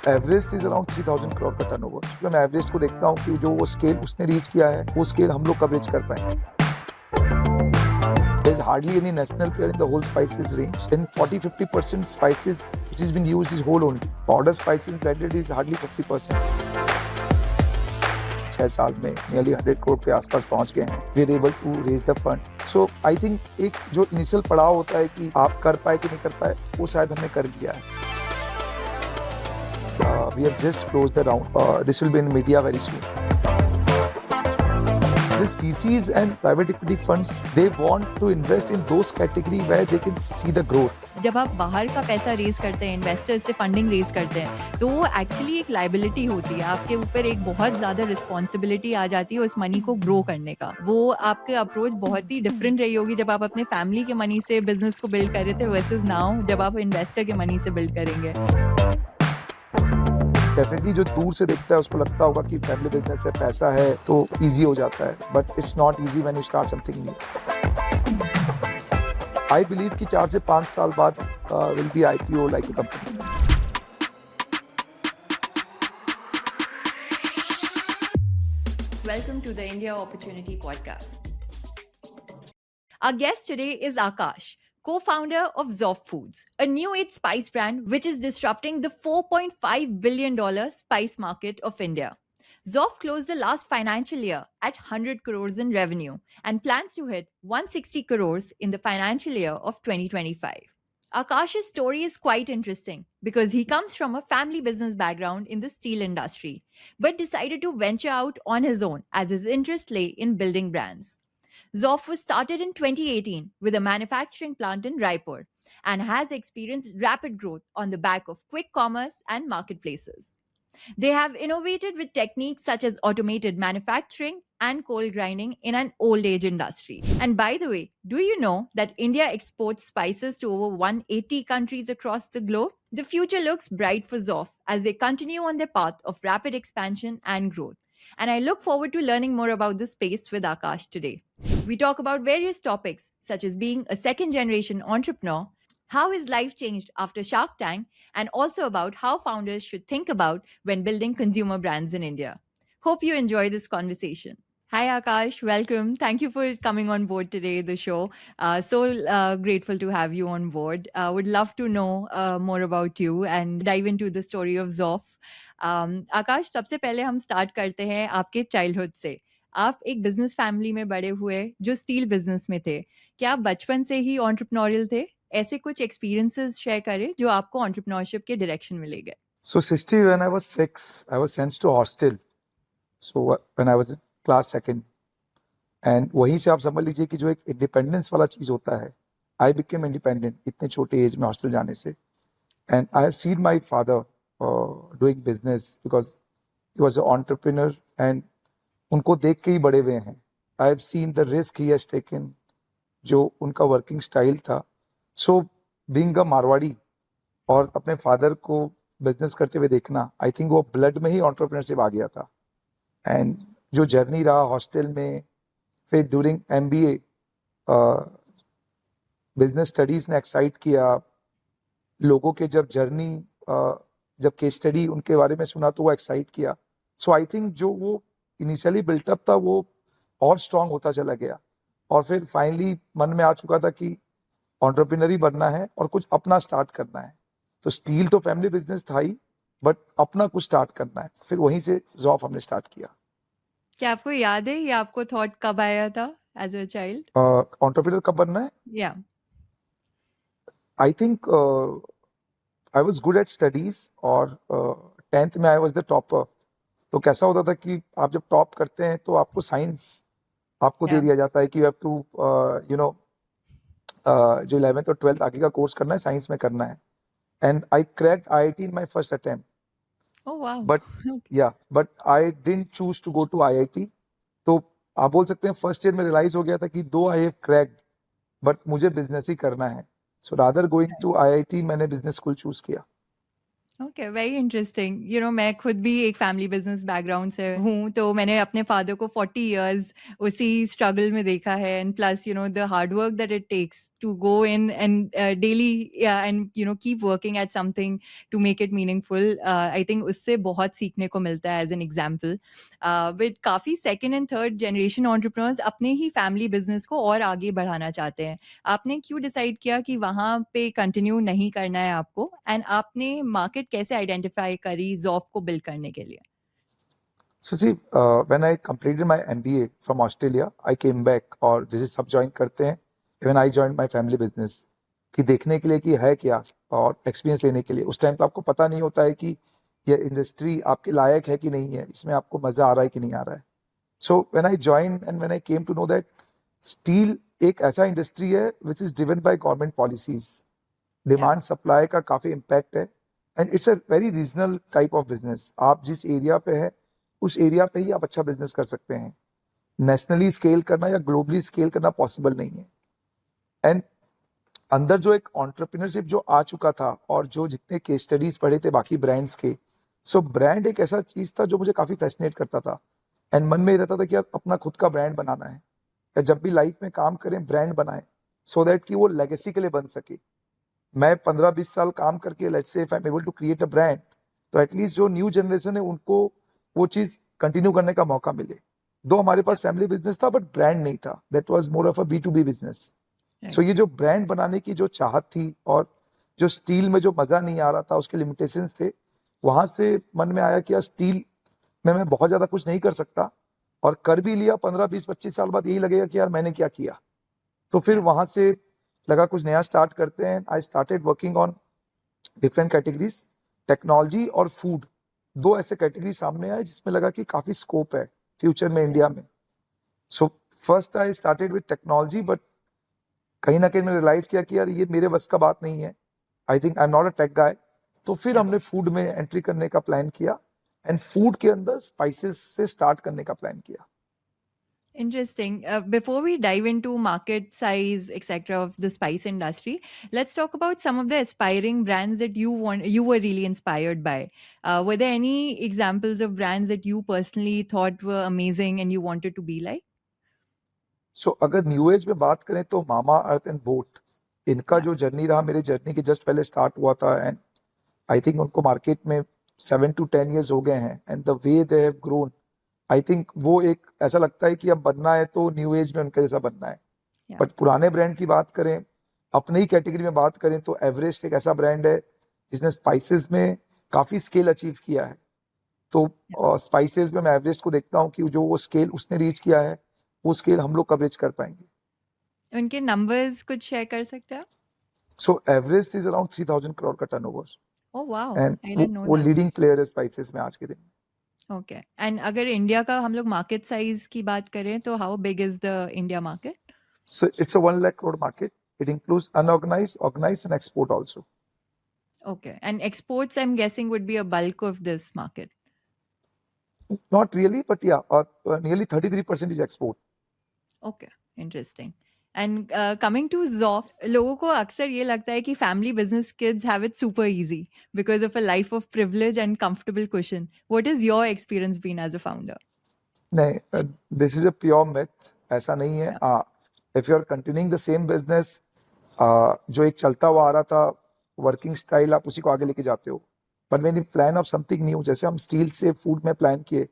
Everest is around 3000 crore का turnover. तो मैं एवरेस्ट को देखता हूँ कि जो वो स्केल उसने रीच किया है, वो स्केल हम लोग कवरेज कर पाएंगे। There's hardly any national player in the whole spices range. Then 40-50% spices which has been used is whole only. Powder spices blended is hardly 50%. 6 साल में nearly 100 करोड़ के आसपास पहुंच गए हैं. We are able to raise the fund. So I think एक जो initial पड़ाव होता है कि आप कर पाए कि नहीं कर पाए, वो शायद हमने कर लिया है. We have just closed the round. This will be in media very soon. These VCs and private equity funds, they want to invest in those category where they can see the growth. जब आप बाहर का पैसा raise करते हैं, investors से funding raise करते हैं, तो वो एक्चुअली एक लायबिलिटी होती है. आपके ऊपर एक बहुत ज़्यादा रिस्पॉन्सिबिलिटी आ जाती है उस मनी को ग्रो करने का. वो आपके अप्रोच बहुत ही डिफरेंट रही होगी जब आप अपने फैमिली के मनी से बिजनेस को बिल्ड कर रहे थे वर्सेस नाउ जब आप इन्वेस्टर के मनी से बिल्ड करेंगे. डेफिनेटली जो दूर से देखता है उसको लगता होगा कि फैमिली बिजनेस है, पैसा है तो इजी हो जाता है, but it's not easy when you start something new. I believe कि 4 से 5 साल बाद will be IPO like a company. Welcome to the India Opportunity Podcast. Our guest today is Akash, co-founder of Zoff Foods, a new age spice brand which is disrupting the $4.5 billion spice market of India. Zoff closed the last financial year at 100 crores in revenue and plans to hit 160 crores in the financial year of 2025. Akash's story is quite interesting because he comes from a family business background in the steel industry, but decided to venture out on his own as his interest lay in building brands. Zoff was started in 2018 with a manufacturing plant in Raipur and has experienced rapid growth on the back of quick commerce and marketplaces. They have innovated with techniques such as automated manufacturing and coal grinding in an old age industry. And by the way, do you know that India exports spices to over 180 countries across the globe? The future looks bright for Zoff as they continue on their path of rapid expansion and growth. And I look forward to learning more about this space with Akash today. We talk about various topics such as being a second generation entrepreneur, how his life changed after Shark Tank, and also about how founders should think about when building consumer brands in India. Hope you enjoy this conversation. Hi, Akash. Welcome. Thank you for coming on board today, the show. So grateful to have you on board. Would love to know more about you and dive into the story of Zoff. आकाश, सबसे पहले हम start करते हैं आपके childhood से. आप एक business family में बड़े हुए जो स्टील बिजनेस में थे. क्या आप बचपन से ही एंटरप्रेन्योरियल थे? ऐसे कुछ एक्सपीरियंसेस शेयर करें जो आपको एंटरप्रेन्योरशिप के डायरेक्शन में ले गए. So 60 when I was 6, I was sent to hostel. So when I was in class second, and वहीं से आप समझ लीजिए कि जो एक इंडिपेंडेंस वाला चीज होता है, I became independent इतने छोटे एज में हॉस्टल जाने से. And I have seen my father doing business because he was an entrepreneur and उनको देख के ही बड़े हुए हैं. I have seen the risk he has taken, जो उनका वर्किंग स्टाइल था. So being a मारवाड़ी और अपने फादर को बिजनेस करते हुए देखना, आई थिंक वो ब्लड में ही एंटरप्रेन्योरशिप आ गया था. एंड जो जर्नी रहा हॉस्टल में, फिर ड्यूरिंग MBA बिजनेस स्टडीज ने एक्साइट किया. लोगों के जब जर्नी, जब केस स्टडी उनके बारे में सुना तो वो एक्साइट किया. सो आई थिंक जो वो इनिशियली बिल्टअप था वो और स्ट्रांग होता चला गया. और फिर फाइनली मन में आ चुका था कि एंटरप्रेन्योर ही बनना है और कुछ अपना स्टार्ट करना है. तो स्टील तो फैमिली बिजनेस था ही, बट अपना कुछ स्टार्ट करना है. फिर वहीं से जॉफ हमने स्टार्ट किया. क्या आपको याद है ये आपको थॉट कब आया था एज अ चाइल्ड? एंटरप्रेन्योर कब बनना है? या आई think I was good at studies और 10th में आई वाज द टॉपर. तो कैसा होता था कि आप जब टॉप करते हैं तो आपको साइंस आपको दे Yeah. दिया जाता है कि यू हैव टू जो 11th और 12th आगे का कोर्स करना है साइंस में करना है. And I cracked IIT in my first attempt. Oh wow. But but I didn't choose to go to IIT. तो आप बोल सकते हैं फर्स्ट ईयर में रियलाइज हो गया था कि दो आई हैव क्रैक्ड, बट मुझे बिजनेस ही करना है. So rather going to IIT मैंने बिजनेस स्कूल चूज किया. Okay, very interesting. मैं खुद भी एक फैमिली बिजनेस बैकग्राउंड से हूँ, तो मैंने अपने फादर को 40 इयर्स उसी स्ट्रगल में देखा है. And plus the hard work that it takes to go in and daily and keep working at something to make it meaningful. I think उससे बहुत सीखने को मिलता है as an example. With काफ़ी second and third generation entrepreneurs अपने ही family business को और आगे बढ़ाना चाहते हैं. आपने क्यों डिसाइड किया कि वहाँ पे कंटिन्यू नहीं करना है आपको, एंड आपने मार्केट कैसे आइडेंटिफाई करी जॉफ को बिल्ड करने के लिए? So see, when I completed my MBA from Australia, I came back और जैसे सब ज्वाइन करते हैं, even I joined my family business कि देखने के लिए कि है क्या और एक्सपीरियंस लेने के लिए. उस टाइम तो आपको पता नहीं होता है कि ये इंडस्ट्री आपके लायक है कि नहीं है, इसमें आपको मजा आ रहा है कि नहीं आ रहा है. So when I joined and when I came to know that steel एक ऐसा इंडस्ट्री है which is driven by government policies, demand supply का काफी इम्पैक्ट है and it's a very regional type of business. आप जिस एरिया पे है उस एरिया पे ही आप अच्छा बिजनेस कर सकते हैं. नेशनली स्केल करना या ग्लोबली स्केल करना पॉसिबल नहीं है. एंड अंदर जो एक एंटरप्रेन्योरशिप जो आ चुका था और जो जितने केस स्टडीज पढ़े थे बाकी ब्रांड्स के, सो ब्रांड एक ऐसा चीज था जो मुझे काफी फैसिनेट करता था एंड मन में रहता था कि यार अपना खुद का ब्रांड बनाना है या जब भी लाइफ में काम करें ब्रांड बनाएं सो दैट कि वो लेगेसी के लिए बन सके. मैं 15-20 साल काम करके let's say if I am able to create a brand, तो एटलीस्ट जो न्यू जनरेशन है उनको वो चीज कंटिन्यू करने का मौका मिले. दो हमारे पास फैमिली बिजनेस था बट ब्रांड नहीं था, that was more of a B2B business. So ये जो ब्रांड बनाने की जो चाहत थी और जो स्टील में जो मजा नहीं आ रहा था, उसके लिमिटेशंस थे, वहां से मन में आया कि यार स्टील में मैं बहुत ज्यादा कुछ नहीं कर सकता और कर भी लिया 15-20-25 साल बाद यही लगेगा कि यार मैंने क्या किया. तो फिर वहां से लगा कुछ नया स्टार्ट करते हैं. I started working on different categories. Technology और फूड दो ऐसे कैटेगरी सामने आए जिसमें लगा कि काफी स्कोप है फ्यूचर में इंडिया में. So first I started with technology but कहीं ना कहीं मैंने रियलाइज किया कि यार ये मेरे बस का बात नहीं है. I think I am not a take गाय. तो फिर हमने फूड में एंट्री करने का प्लान किया एंड फूड के अंदर स्पाइसेस से स्टार्ट करने का प्लान किया. Interesting. Before we dive into market size, etc., of the spice industry, let's talk about some of the aspiring brands that you were really inspired by. Were there any examples of brands that you personally thought were amazing and you wanted to be like? सो अगर new age में बात करें तो मामा earth and boat, इनका जो journey रहा मेरे journey के जस्ट पहले स्टार्ट हुआ था एंड आई थिंक उनको मार्केट में 7 to 10 years हो गए हैं and the way they have grown, I think वो एक ऐसा लगता है कि अब बनना है तो न्यू एज में उनके जैसा बनना है. बट पुराने ब्रांड की बात करें, अपने ही कैटेगरी में बात करें तो एवरेस्ट एक ऐसा ब्रांड है जिसने स्पाइसेस में काफी स्केल अचीव किया है. तो स्पाइसेस में मैं एवरेस्ट को देखता हूँ कि जो वो स्केल उसने रीच किया है वो स्केल हम लोग कवरेज कर पाएंगे. उनके numbers कुछ share कर सकते हैं? सो एवरेस्ट इज अराउंड 3,000 crore का turnover Oh wow, and I didn't know वो that. लीडिंग प्लेयर है स्पाइसेस में आज के दिन. Okay. And अगर इंडिया का हम लोग मार्केट साइज की बात करें तो how big is the India market? So it's a 1 lakh crore market. It includes unorganized, organized, and export also. Okay. And exports, I'm guessing, would be a bulk of this market. Not really, but yeah, nearly 33% is export. Okay, interesting. And coming to Zoff, लोगों को अक्सर ये लगता है कि family business kids have it super easy because of a life of privilege and comfortable cushion. What has your experience been as a founder? नहीं, this is a pure myth. ऐसा नहीं है. If you are continuing the same business, जो एक चलता हुआ आ रहा था वर्किंग स्टाइल, आप उसी को आगे लेके जाते हो. But when you plan of something new, जैसे हम स्टील से फूड में प्लान किए,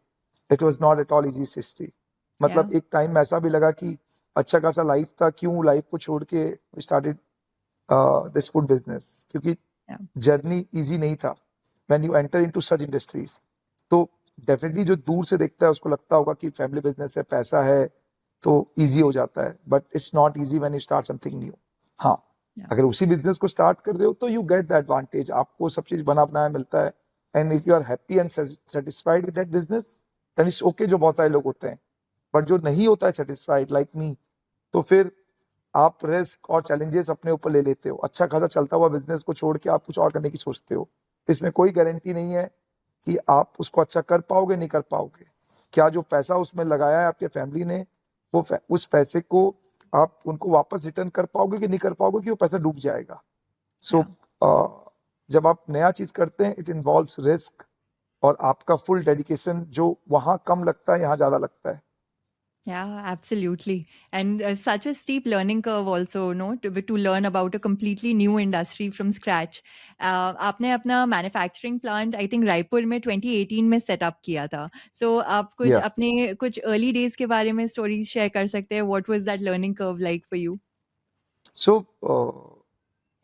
it was not at all easy history. मतलब एक टाइम ऐसा भी लगा कि अच्छा खासा लाइफ था, क्यों लाइफ को छोड़ के we started this food business, क्योंकि जर्नी इजी नहीं था when you enter into such industries. तो डेफिनेटली जो दूर से देखता है उसको लगता होगा कि फैमिली बिजनेस है, पैसा है तो इजी हो जाता है, but it's not easy when you start something new. हाँ, अगर उसी बिजनेस को स्टार्ट कर रहे हो तो यू गेट द एडवांटेज, आपको सब चीज बना बनाया मिलता है and if you are happy and satisfied with that business then it's okay, जो बहुत सारे लोग होते हैं. बट जो नहीं होता है सेटिस्फाइड लाइक मी, तो फिर आप रिस्क और चैलेंजेस अपने ऊपर ले लेते हो. अच्छा खासा चलता हुआ बिजनेस को छोड़ के आप कुछ और करने की सोचते हो. इसमें कोई गारंटी नहीं है कि आप उसको अच्छा कर पाओगे नहीं कर पाओगे. क्या जो पैसा उसमें लगाया है आपके फैमिली ने, वो उस पैसे को आप उनको वापस रिटर्न कर पाओगे कि नहीं कर पाओगे, कि वो पैसा डूब जाएगा. सो जब आप नया चीज करते हैं इट इन्वॉल्व्स रिस्क और आपका फुल डेडिकेशन, जो वहां कम लगता है यहाँ ज्यादा लगता है. Yeah, absolutely. And such a steep learning curve also, no, to learn about a completely new industry from scratch. आपने अपना manufacturing plant I think Raipur में 2018 में सेटअप किया था. सो आप कुछ Yeah. अपने कुछ अर्ली डेज के बारे में स्टोरीज शेयर कर सकते हैं. What was that learning curve like for you? So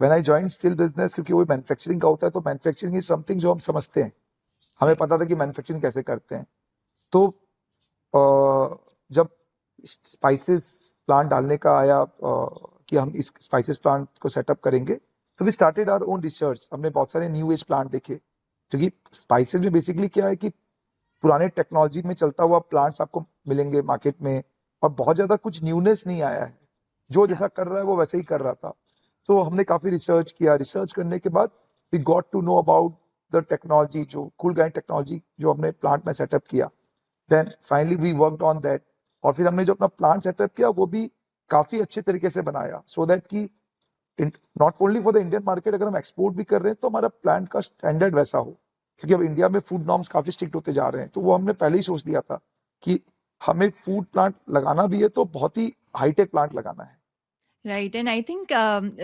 when I joined steel business, क्योंकि वो मैन्युफैक्चरिंग का होता है, तो मैन्युफैक्चरिंग इज समथिंग जो हम समझते हैं, हमें राइट. पता था कि मैन्युफैक्चरिंग कैसे करते हैं. तो जब स्पाइसेस प्लांट डालने का आया कि हम इस स्पाइसेस प्लांट को सेटअप करेंगे, तो we started our own research. हमने बहुत सारे न्यू एज प्लांट देखे, क्योंकि स्पाइसेस में बेसिकली क्या है कि पुराने टेक्नोलॉजी में चलता हुआ प्लांट्स आपको मिलेंगे मार्केट में, और बहुत ज्यादा कुछ न्यूनेस नहीं आया है. जो जैसा कर रहा है वो वैसे ही कर रहा था. तो हमने काफी रिसर्च किया. रिसर्च करने के बाद we got to know about the technology, जो कूल ग्राइंड टेक्नोलॉजी जो हमने प्लांट में सेटअप किया. Then finally we worked on that. और फिर हमने जो अपना प्लांट सेटअप किया वो भी काफी अच्छे तरीके से बनाया, सो दैट कि not only for the Indian market, अगर हम एक्सपोर्ट भी कर रहे हैं तो हमारा प्लांट का स्टैंडर्ड वैसा हो. क्योंकि अब इंडिया में फूड नॉर्म्स काफी स्ट्रिक्ट होते जा रहे हैं, तो वो हमने पहले ही सोच लिया था कि हमें फूड प्लांट लगाना भी है तो बहुत ही हाईटेक प्लांट लगाना है. राइट. एंड आई थिंक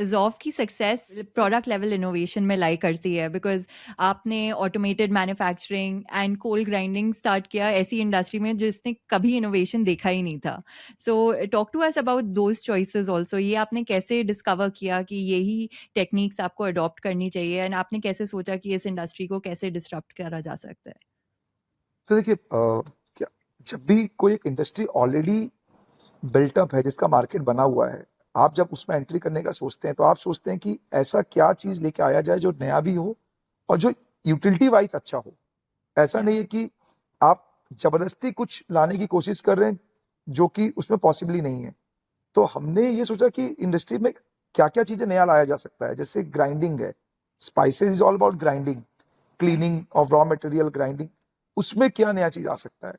जॉफ की सक्सेस प्रोडक्ट लेवल इनोवेशन में लाई करती है, बिकॉज आपने automated manufacturing and cold grinding start किया ऐसी इंडस्ट्री में जिसने कभी इनोवेशन देखा ही नहीं था. So talk to us about those choices also. ये आपने कैसे डिस्कवर किया कि यही टेक्निक्स आपको अडॉप्ट करनी चाहिए, एंड आपने कैसे सोचा कि इस इंडस्ट्री को कैसे डिस्टर्ब करा जा सकता है? तो देखिए, क्या, जब भी कोई एक इंडस्ट्री ऑलरेडी बिल्टअप है, जिसका मार्केट बना हुआ है, आप जब उसमें एंट्री करने का सोचते हैं तो आप सोचते हैं कि ऐसा क्या चीज लेके आया जाए जो नया भी हो और जो यूटिलिटी वाइज अच्छा हो. ऐसा Yeah. नहीं है कि आप जबरदस्ती कुछ लाने की कोशिश कर रहे हैं जो कि उसमें पॉसिबल ही नहीं है. तो हमने ये सोचा कि इंडस्ट्री में क्या क्या चीजें नया लाया जा सकता है. जैसे ग्राइंडिंग है, spices is all about grinding, cleaning of raw material, grinding, उसमें क्या नया चीज आ सकता है.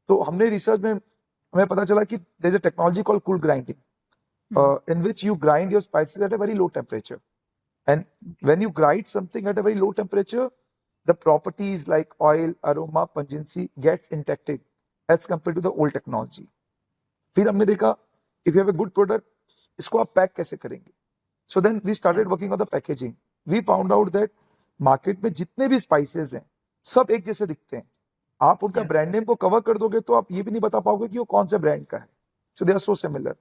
तो हमने रिसर्च में हमें पता चला कि there is a technology called cool grinding, in which you grind your spices at a very low temperature. And when you grind something at a very low temperature, the properties like oil, aroma, pungency gets intact as compared to the old technology. फिर हमने देखा, if you have a good product, इसको आप pack कैसे करेंगे. So then we started Yeah. working on the packaging. We found out that market में जितने भी स्पाइसेस हैं सब एक जैसे दिखते हैं. आप उनका Yeah. ब्रांड नेम को कवर कर दोगे तो आप ये भी नहीं बता पाओगे कि वो कौन से ब्रांड का है. सो दे आर सो सिमिलर.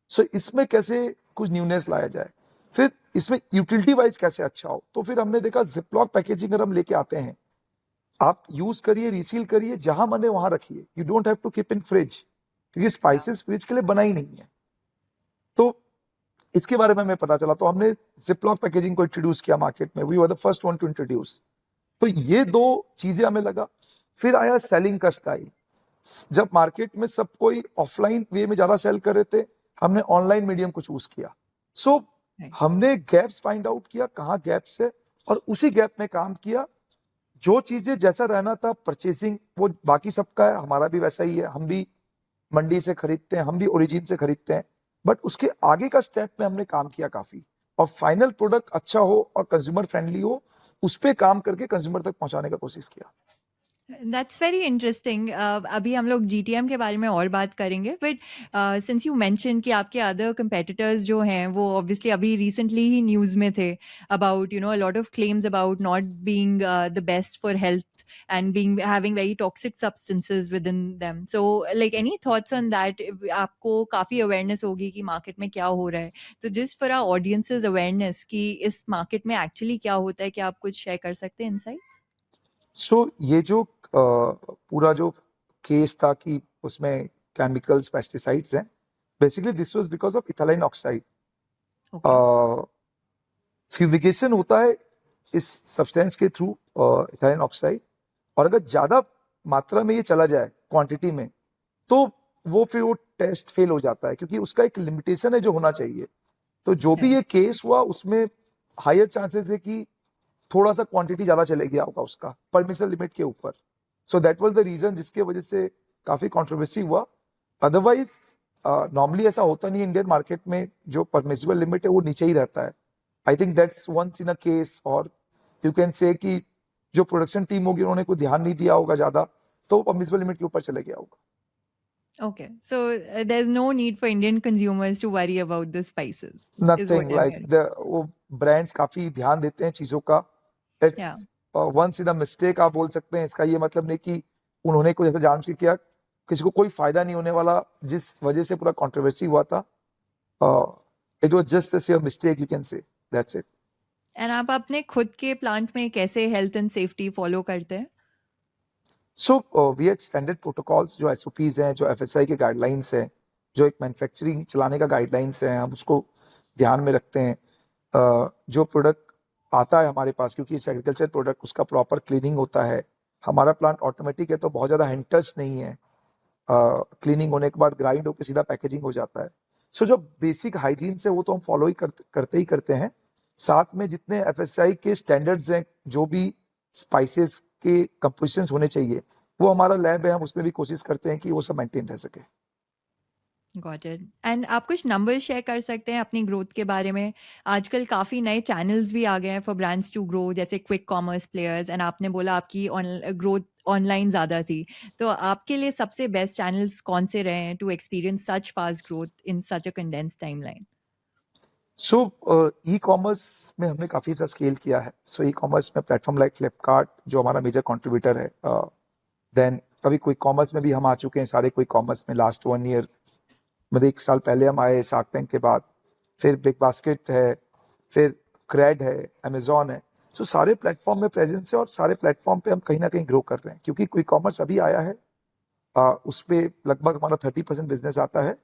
सो इसमें कैसे कुछ न्यूनेस लाया जाए, फिर इसमें यूटिलिटी वाइज कैसे अच्छा हो. तो फिर हमने देखा जिपलॉक पैकेजिंग अगर हम लेके आते हैं, आप यूज करिए, रिसील करिए, जहां मने वहां रखिए. You don't have to keep in fridge, क्योंकि स्पाइसेस फ्रिज के लिए बना ही नहीं है. तो इसके बारे में हमें पता चला, तो हमने जिपलॉक पैकेजिंग को इंट्रोड्यूस किया मार्केट में. We were the first one to introduce. तो ये दो चीजें हमें लगा. फिर आया सेलिंग का स्टाइल. जब मार्केट में सब कोई ऑफलाइन वे में ज्यादा सेल कर रहे थे, हमने ऑनलाइन मीडियम को चूज किया. सो Right. हमने गैप्स फाइंड आउट किया, कहाँ गैप्स है, और उसी गैप में काम किया. जो चीजें जैसा रहना था परचेसिंग, वो बाकी सबका है, हमारा भी वैसा ही है. हम भी मंडी से खरीदते हैं, हम भी ओरिजिन से खरीदते हैं, बट उसके आगे का स्टेप में हमने काम किया काफी. और फाइनल प्रोडक्ट अच्छा हो और कंज्यूमर फ्रेंडली हो, उस पर काम करके कंज्यूमर तक पहुंचाने का कोशिश किया. That's very interesting. अभी हम लोग जीटीएम के बारे में और बात करेंगे, बट सिंस यू मेंशन कि आपके अदर कंपेटिटर्स जो हैं वो ऑब्वियसली अभी रिसेंटली ही न्यूज़ में थे about a lot of claims about not being the best for health and being having very toxic substances within them. So like any thoughts on that? आपको काफ़ी awareness होगी कि मार्केट में क्या हो रहा है, तो just for our audiences awareness कि इस मार्केट में एक्चुअली क्या होता है, क्या आप कुछ शेयर कर सकते हैं insights? सो ये जो पूरा जो केस था कि उसमें केमिकल्स, पेस्टिसाइड्स हैं, basically this was because of ethylene oxide. Okay. Fumigation होता है इस सब्सटेंस के थ्रू, इथाइलिन ऑक्साइड. और अगर ज्यादा मात्रा में ये चला जाए क्वांटिटी में, तो फिर वो टेस्ट फेल हो जाता है, क्योंकि उसका एक लिमिटेशन है जो होना चाहिए. तो जो भी ये केस हुआ उसमें हायर चांसेस है कि थोड़ा सा क्वांटिटी ज्यादा चले गया होगा उसका परमिशन लिमिट के ऊपर. So that was the reason जिसके वजह से काफी कंट्रोवर्सी हुआ. अदरवाइज नॉर्मली ऐसा होता नहीं. इंडियन मार्केट में जो परमिसिबल लिमिट है वो नीचे ही रहता है. I think that's once in a case, और यू कैन से कि जो प्रोडक्शन टीम होगी उन्होंने कोई ध्यान नहीं दिया होगा ज्यादा, तो परमिसिबल लिमिट के ऊपर चले गया होगा. Okay. So there's no need for Indian consumers to worry about the spices, is what nothing I'm like hearing. The वो ब्रांड्स काफी ध्यान देते हैं चीजों का. It's Yeah. Once in a mistake आप बोल सकते हैं. इसका ये मतलब नहीं कि उन्होंने कोई ऐसा जानबूझ के किया. किसी को कोई फायदा नहीं होने वाला जिस वजह से पूरा कंट्रोवर्सी हुआ था. It was just a mistake you can से. That's it. एंड आप अपने खुद के प्लांट में कैसे हेल्थ एंड सेफ्टी फॉलो करते हैं? So we had standard protocols जो एसओपीज हैं, जो एफएसआई के गाइडलाइंस हैं, जो एक मैन्युफैक्चरिंग चलाने का गाइडलाइंस है, हम उसको ध्यान में रखते हैं. जो प्रोडक्ट आता है हमारे पास, क्योंकि इस एग्रीकल्चर प्रोडक्ट उसका प्रॉपर क्लीनिंग होता है. हमारा प्लांट ऑटोमेटिक है तो बहुत ज़्यादा हैंड टच नहीं है. क्लीनिंग होने के बाद ग्राइंड होकर सीधा पैकेजिंग हो जाता है. सो जो बेसिक हाइजीन से वो तो हम फॉलो ही करते हैं. साथ में जितने एफएसआई के स्टैंडर्ड्स हैं, जो भी स्पाइसेस के कंपोजिशंस होने चाहिए, वो हमारा लैब है, हम उसमें भी कोशिश करते हैं कि वो सब मेंटेन रह सके. Got it. एंड आप कुछ नंबर्स शेयर कर सकते हैं अपनी ग्रोथ के बारे में? आजकल काफ़ी नए चैनल्स भी आ गए हैं फॉर ब्रांड्स टू ग्रो, जैसे क्विक कॉमर्स प्लेयर्स, एंड आपने बोला आपकी ग्रोथ ऑनलाइन ज़्यादा थी. तो आपके लिए सबसे बेस्ट चैनल्स कौन से रहे हैं to experience such fast growth in such a condensed timeline? So ecommerce में हमने काफ़ी अच्छा स्केल किया है. सो ई कॉमर्स में प्लेटफॉर्म लाइक फ्लिपकार्ट जो हमारा मेजर कंट्रीब्यूटर है. देन अभी क्विक कॉमर्स में भी हम आ चुके हैं. सारे क्विक कॉमर्स में लास्ट 1 ईयर मतलब 1 साल पहले हम आए शार्क टैंक के बाद. फिर बिग बास्केट है, फिर क्रेड है, अमेजोन है. सो सारे प्लेटफॉर्म में प्रेजेंस है और सारे प्लेटफॉर्म पे हम कहीं ना कहीं ग्रो कर रहे हैं. क्योंकि क्विक कॉमर्स अभी आया है, उस पर लगभग हमारा 30% बिजनेस आता है.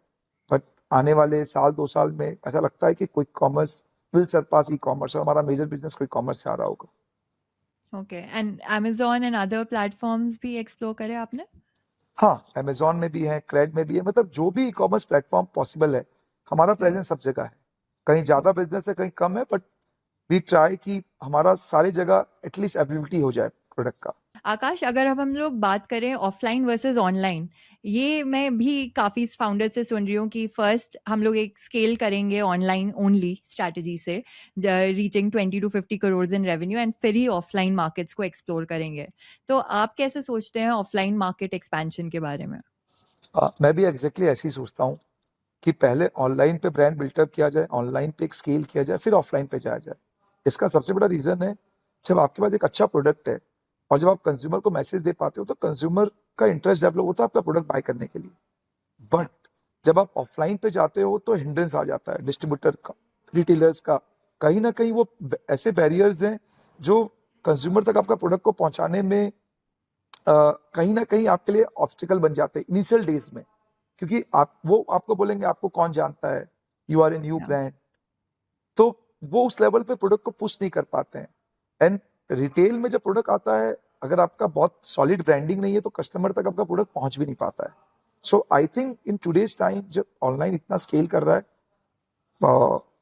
बट आने वाले साल 2 साल में ऐसा लगता है कि quick commerce will Sarpass e commerce और हमारा मेजर बिजनेस क्विक कॉमर्स से आ रहा होगा. Okay. And Amazon and other platforms भी एक्सप्लोर करे आपने? हाँ, अमेजोन में भी है, क्रेड में भी है. मतलब जो भी ई कॉमर्स प्लेटफॉर्म पॉसिबल है, हमारा राइट. प्रेजेंस सब जगह है. कहीं ज्यादा बिजनेस है, कहीं कम है, बट वी ट्राई कि हमारा सारी जगह एटलीस्ट अवेलेबिलिटी हो जाए प्रोडक्ट का. आकाश, अगर अब हम लोग बात करें ऑफलाइन वर्सेस ऑनलाइन, ये मैं भी काफ़ी फाउंडर से सुन रही हूँ कि फर्स्ट हम लोग एक स्केल करेंगे ऑनलाइन ओनली स्ट्रैटेजी से, reaching 20 to 50 crore in revenue, and फिर ही ऑफलाइन मार्केट्स को एक्सप्लोर करेंगे. तो आप कैसे सोचते हैं ऑफलाइन मार्केट एक्सपेंशन के बारे में? मैं भी एग्जैक्टली ऐसे ही सोचता हूँ कि पहले ऑनलाइन पे ब्रांड बिल्टअप किया जाए, ऑनलाइन पे एक स्केल किया जाए, फिर ऑफलाइन पे जाया जाए. इसका सबसे बड़ा रीजन है, जब आपके पास एक अच्छा प्रोडक्ट है और जब आप कंज्यूमर को मैसेज दे पाते हो तो कंज्यूमर का इंटरेस्ट डेवलप होता है आपका प्रोडक्ट बाय करने के लिए. बट या. जब आप ऑफलाइन पे जाते हो तो हिंड्रेंस आ जाता है डिस्ट्रीब्यूटर का, रिटेलर्स का. कहीं ना कहीं वो ऐसे बैरियर्स हैं जो कंज्यूमर तक आपका प्रोडक्ट को पहुंचाने में कहीं ना कहीं आपके लिए ऑब्स्टिकल बन जाते हैं इनिशियल डेज में. क्योंकि वो आपको बोलेंगे आपको कौन जानता है, यू आर ए न्यू या. ब्रांड. तो वो उस लेवल पे प्रोडक्ट को पुश नहीं कर पाते हैं. एंड रिटेल में जब प्रोडक्ट आता है, अगर आपका बहुत सॉलिड ब्रांडिंग नहीं है तो कस्टमर तक आपका प्रोडक्ट पहुंच भी नहीं पाता है. So I think in today's time जब ऑनलाइन इतना स्केल कर रहा है,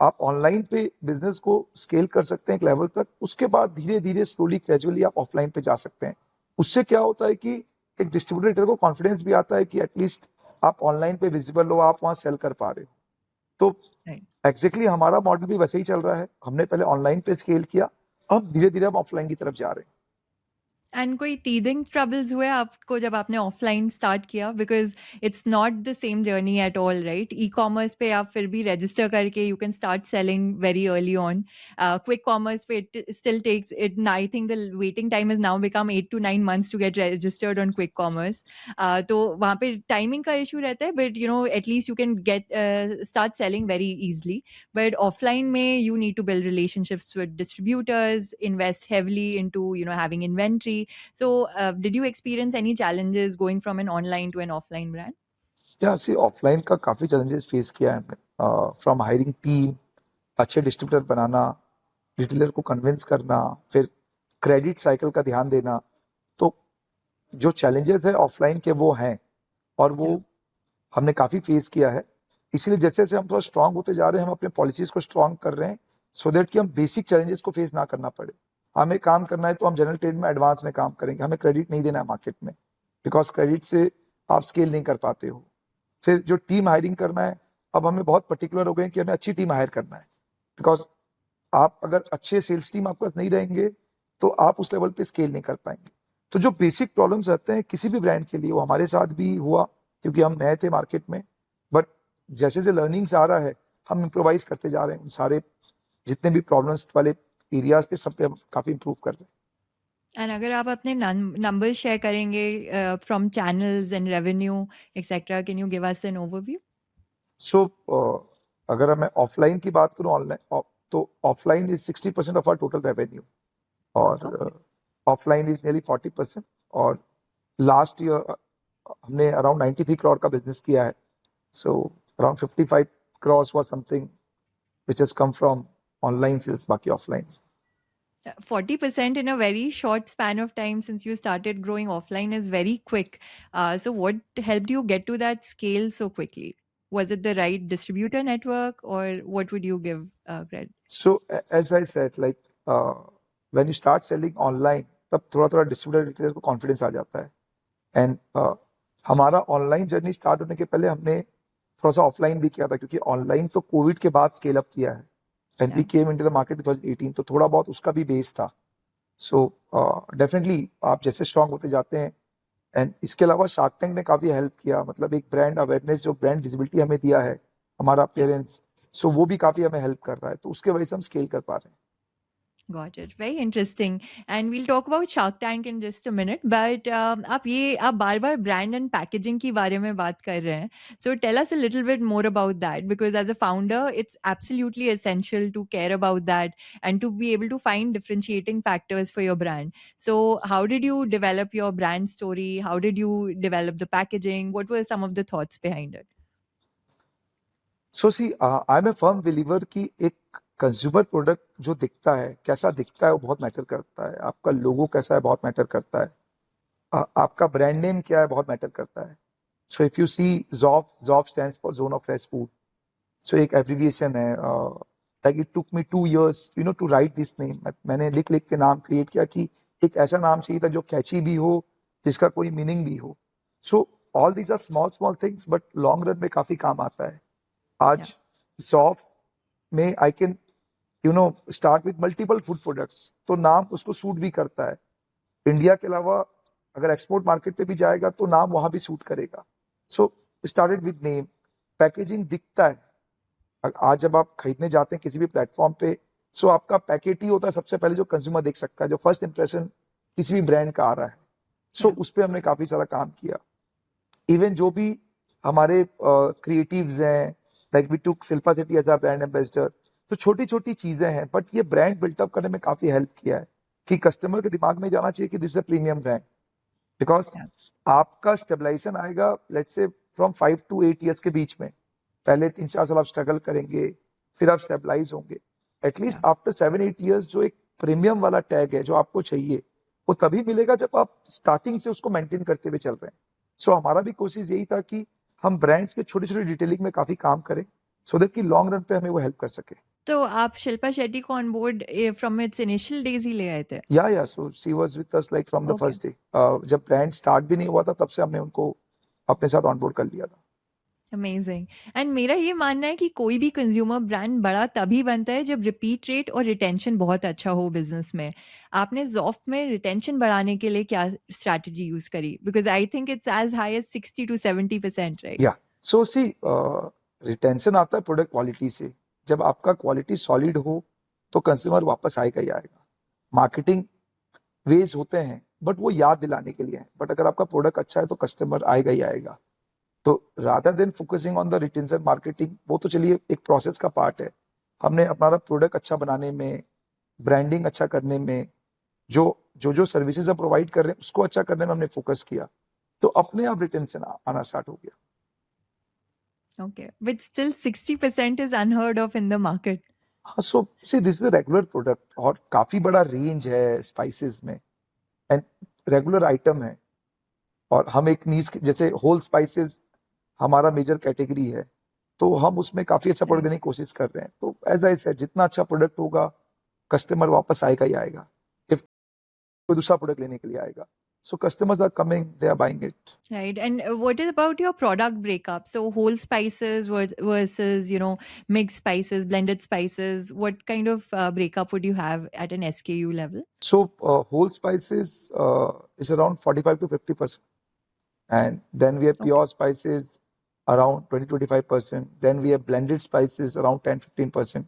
आप ऑनलाइन पे बिजनेस को स्केल कर सकते हैं एक लेवल तक. उसके बाद धीरे धीरे स्लोली ग्रेजुअली आप ऑफलाइन पे जा सकते हैं. उससे क्या होता है कि एक डिस्ट्रीब्यूटर को कॉन्फिडेंस भी आता है कि एटलीस्ट आप ऑनलाइन पे विजिबल हो, आप वहां सेल कर पा रहे हो. तो राइट. एग्जैक्टली हमारा मॉडल भी वैसे ही चल रहा है. हमने पहले ऑनलाइन पे स्केल किया, अब धीरे धीरे हम ऑफलाइन की तरफ जा रहे हैं. एंड कोई टीदिंग ट्रबल्स हुए आपको जब आपने ऑफलाइन स्टार्ट किया? Because it's not the same journey at all, right? E commerce पे आप फिर भी रजिस्टर करके you can start selling very early on. Quick commerce पे it still takes it, I think the waiting time is now become 8 to 9 months to get registered on quick commerce. तो वहाँ पे timing का issue रहता है, but at least you can get start selling very easily. But offline may you need to build relationships with distributors, invest heavily into having inventory. So did you experience any challenges going from an online to an offline brand? या सी offline का काफी challenges face किया है हमने. From hiring team, अच्छे distributor बनाना, retailer को convince करना, फिर क्रेडिट साइकिल का ध्यान देना. तो जो चैलेंजेस है ऑफलाइन के वो हैं और वो Yeah. हमने काफी फेस किया है. इसीलिए जैसे जैसे हम थोड़ा स्ट्रांग होते जा रहे हैं, हम अपने पॉलिसीज को स्ट्रांग कर रहे हैं सो दैट कि हम बेसिक चैलेंजेस को फेस ना करना पड़े. हमें काम करना है तो हम जनरल ट्रेड में एडवांस में काम करेंगे. हमें क्रेडिट नहीं देना है मार्केट में, बिकॉज क्रेडिट से आप स्केल नहीं कर पाते हो. फिर जो टीम हायरिंग करना है, अब हमें बहुत पर्टिकुलर हो गए कि हमें अच्छी टीम हायर करना है. बिकॉज आप अगर अच्छे सेल्स टीम आपके पास नहीं रहेंगे तो आप उस लेवल पे स्केल नहीं कर पाएंगे. तो जो बेसिक प्रॉब्लम्स रहते हैं किसी भी ब्रांड के लिए, वो हमारे साथ भी हुआ क्योंकि हम नए थे मार्केट में, बट जैसे जैसे लर्निंग्स आ रहा है हम इम्प्रोवाइज करते जा रहे हैं, उन सारे जितने भी प्रॉब्लम्स वाले एरियाज थे सब पे हम काफी इम्प्रूव कर रहे हैं. एंड अगर आप अपने नंबर्स शेयर करेंगे from channels and revenue etcetera, can you give us an overview? So अगर मैं ऑफलाइन की बात करूं, ऑनलाइन तो offline is 60% of our total revenue, और ऑफलाइन इज नियरली 40%. और लास्ट ईयर हमने अराउंड 93 करोड़ का बिजनेस किया है. So around 55 crore was something which has come from online sales, बाकी offline. 40% in a very short span of time since you started growing offline is very quick. So, what helped you get to that scale so quickly? Was it the right distributor network, or what would you give credit? So as I said, like when you start selling online, तब थोड़ा थोड़ा distributor retailer को confidence आ जाता है. And हमारा online journey start होने के पहले हमने थोड़ा सा ऑफलाइन भी किया था, क्योंकि ऑनलाइन तो कोविड के बाद स्केल अप किया है. And we came into the market 2018, तो थोड़ा बहुत उसका भी बेस था. सो डेफिनेटली आप जैसे स्ट्रांग होते जाते हैं. एंड इसके अलावा शार्क टैंक ने काफी हेल्प किया, मतलब एक ब्रांड अवेयरनेस, जो ब्रांड विजिबिलिटी हमें दिया है, हमारा अपियरेंस, सो वो भी काफी हमें हेल्प कर रहा है, तो उसके वजह से हम स्केल कर पा रहे हैं. Got it. Very interesting. And we'll talk about Shark Tank in just a minute. But आप बार-बार brand and packaging की बारे में बात कर रहे हैं. So tell us a little bit more about that, because as a founder, it's absolutely essential to care about that and to be able to find differentiating factors for your brand. So how did you develop your brand story? How did you develop the packaging? What were some of the thoughts behind it? So see I am a firm believer कि एक consumer product जो दिखता है, कैसा दिखता है, वो बहुत मैटर करता है. आपका लोगो कैसा है बहुत मैटर करता है. आपका ब्रांड नेम क्या है बहुत मैटर करता है. So if you see Zoff stands for zone of fresh food. So एक एब्रिविएशन है. Like it took me 2 years to write this name. मैंने लिख लिख के नाम क्रिएट किया कि एक ऐसा नाम चाहिए था जो कैची भी हो, जिसका कोई मीनिंग भी हो. So all these are small small things, but long run में काफी काम आता है. आज सॉफ में I can start with multiple food products, तो नाम उसको सूट भी करता है. इंडिया के अलावा अगर एक्सपोर्ट मार्केट पे भी जाएगा तो नाम वहां भी सूट करेगा. So started with name. Packaging दिखता है. आज जब आप खरीदने जाते हैं किसी भी प्लेटफॉर्म पे, सो आपका पैकेट ही होता है सबसे पहले जो कंज्यूमर देख सकता है, जो फर्स्ट इंप्रेशन किसी भी ब्रांड का आ रहा है. सो उस पर हमने काफी सारा काम किया. इवन जो भी हमारे क्रिएटिव्स हैं, like we took Shilpa Shetty as our brand ambassador. तो छोटी छोटी चीजें हैं, बट ये ब्रांड बिल्टअप करने में काफी हेल्प किया है कि कस्टमर के दिमाग में जाना चाहिए कि this is a premium brand. Because आपका स्टेबलाइजेशन आएगा let's say from 5 to 8 years के बीच में. पहले 3-4 साल आप स्ट्रगल करेंगे, फिर आप स्टेबलाइज होंगे. एटलीस्ट आफ्टर 7-8 years जो एक प्रीमियम वाला टैग है जो आपको चाहिए, वो तभी मिलेगा जब आप स्टार्टिंग से उसको मेंटेन करते हुए चल रहे हैं. सो हमारा भी कोशिश यही था कि हम ब्रांड्स के छोटी छोटी डिटेलिंग में काफी काम करें, सो दैट कि लॉन्ग रन पे हमें वो हेल्प कर सके. तो आप शिल्पा शेट्टी को on board from its initial days ही ले आए थे? Yeah so she was with us like from the Okay. First day. जब ब्रांड स्टार्ट भी नहीं हुआ था तब से हमने उनको अपने साथ ऑन बोर्ड कर लिया था. अमेजिंग. एंड मेरा ये मानना है कि कोई भी कंज्यूमर ब्रांड बड़ा तभी बनता है जब रिपीट रेट और रिटेंशन बहुत अच्छा हो बिजनेस में. आपने ज़ॉफ में रिटेंशन बढ़ाने के लिए क्या स्ट्रैटेजी यूज करी? Because I think it's as high as 60 to 70%, right? Yeah so C retention आता है प्रोडक्ट क्वालिटी से. जब आपका क्वालिटी सॉलिड हो तो कंज्यूमर वापस आएगा ही आएगा. मार्केटिंग वेज होते हैं बट वो याद दिलाने के लिए है, बट अगर आपका प्रोडक्ट अच्छा है तो कस्टमर आएगा ही आएगा. तो rather than focusing on the retention marketing, वो तो चलिए एक प्रोसेस का पार्ट है. हमने अपना प्रोडक्ट अच्छा बनाने में, ब्रांडिंग अच्छा करने में, जो सर्विसेज हम प्रोवाइड कर रहे हैं उसको अच्छा करने में हमने फोकस किया, तो अपने आप रिटेंशन आना स्टार्ट हो गया. Okay. But still 60% is unheard of in the market. हाँ, so see this is regular product और काफी बड़ा रेंज है स्पाइसेस में, एंड रेगुलर आइटम है. और हम एक नीश जैसे होल स्पाइसेस हमारा मेजर कैटेगरी है, तो हम उसमें काफी अच्छा प्रोडक्ट देने की कोशिश कर रहे हैं. तो एज आई सेड, जितना अच्छा प्रोडक्ट होगा कस्टमर वापस आएगा ही आएगा. इफ कोई दूसरा प्रोडक्ट लेने के लिए आएगा, so customers are coming, they are buying it. Right. And what is about your product breakup? So whole spices versus, mixed spices, blended spices. What kind of breakup would you have at an SKU level? So whole spices is around 45 to 50%, And then we have pure spices around 20-25%. Then we have blended spices around 10-15%.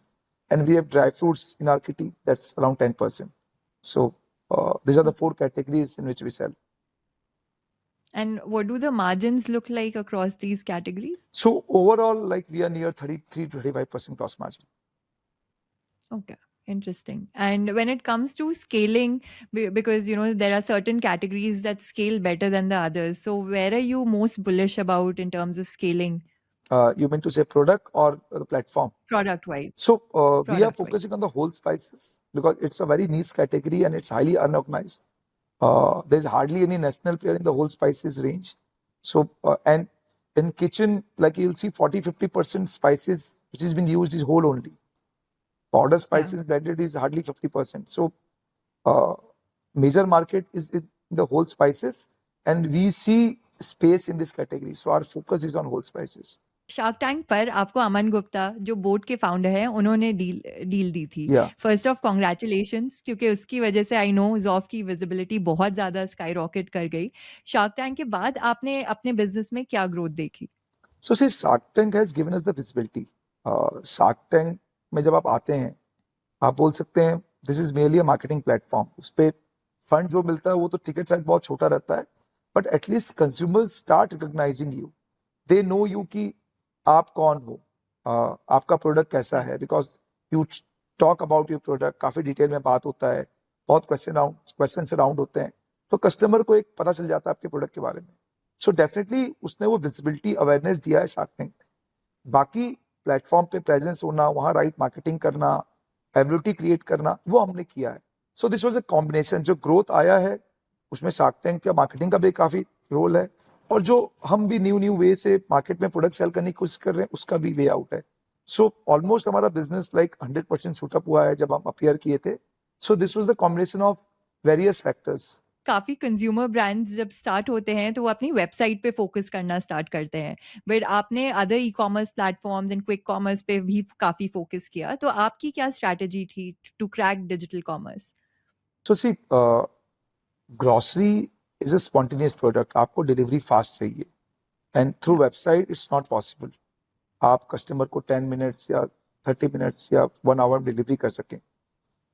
And we have dry fruits in our kitty, that's around 10%. So these are the 4 categories in which we sell. And what do the margins look like across these categories? So overall, like we are near 33-35% gross margin. Okay, interesting. And when it comes to scaling, because there are certain categories that scale better than the others. So where are you most bullish about in terms of scaling You mean to say product or the platform? product wise? So we are Product-wise. focusing on the whole spices because it's a very niche category and it's highly unorganized. There's hardly any national player in the whole spices range. So and in kitchen, like you'll see 40-50% spices which is being used is whole only. Powder spices blended is hardly 50%. So major market is in the whole spices, and we see space in this category. So our focus is on whole spices. Shark tank पर आपको अमन गुप्ता जो boat के founder हैं उन्होंने deal दी थी। Yeah. First of congratulations, क्योंकि उसकी वजह से आई नो ज़ॉफ की विजिबिलिटी बहुत ज़्यादा स्काई रॉकेट कर गई। शार्क टैंक के बाद आपने अपने बिजनेस में क्या ग्रोथ देखी? So see, Shark Tank has given us the visibility. Shark Tank में जब आप आते हैं, आप बोल सकते हैं this is mainly a marketing platform. उस पे फंड जो मिलता है वो तो टिकट साइज बहुत छोटा रहता है, but at least consumers start recognising you. They know you कि आप कौन हो, आपका प्रोडक्ट कैसा है, because you talk about your product. काफी डिटेल में बात होता है, बहुत क्वेश्चन अराउंड होते हैं, तो कस्टमर को एक पता चल जाता है आपके प्रोडक्ट के बारे में. सो डेफिनेटली उसने वो विजिबिलिटी अवेयरनेस दिया है शार्क टैंक में. बाकी प्लेटफॉर्म पे प्रेजेंस होना, वहां राइट मार्केटिंग करना, एबिलिटी क्रिएट करना, वो हमने किया है. So this was a combination. जो ग्रोथ आया है उसमें शार्क टैंक का मार्केटिंग का भी काफी रोल है, और जो हम भी न्यू वे से मार्केट में प्रोडक्ट सेल करने की कोशिश कर रहे हैं उसका भी वे आउट है. सो ऑलमोस्ट हमारा बिजनेस लाइक 100% शूटअप हुआ है जब हम अपियर किए थे. So this was the combination of various factors. काफ़ी कंज्यूमर ब्रांड्स जब स्टार्ट होते हैं तो वो अपनी वेबसाइट पे फोकस करना स्टार्ट करते हैं, बट आपने other e commerce platforms and quick commerce पे भी काफ़ी फोकस किया, तो आपकी क्या स्ट्रैटेजी थी to crack digital commerce? So see, grocery is a spontaneous product. आपको डिलीवरी फास्ट चाहिए, and through website it's not possible. आप कस्टमर को 10 मिनट्स या 30 मिनट्स या 1 आवर डिलीवरी कर सकें.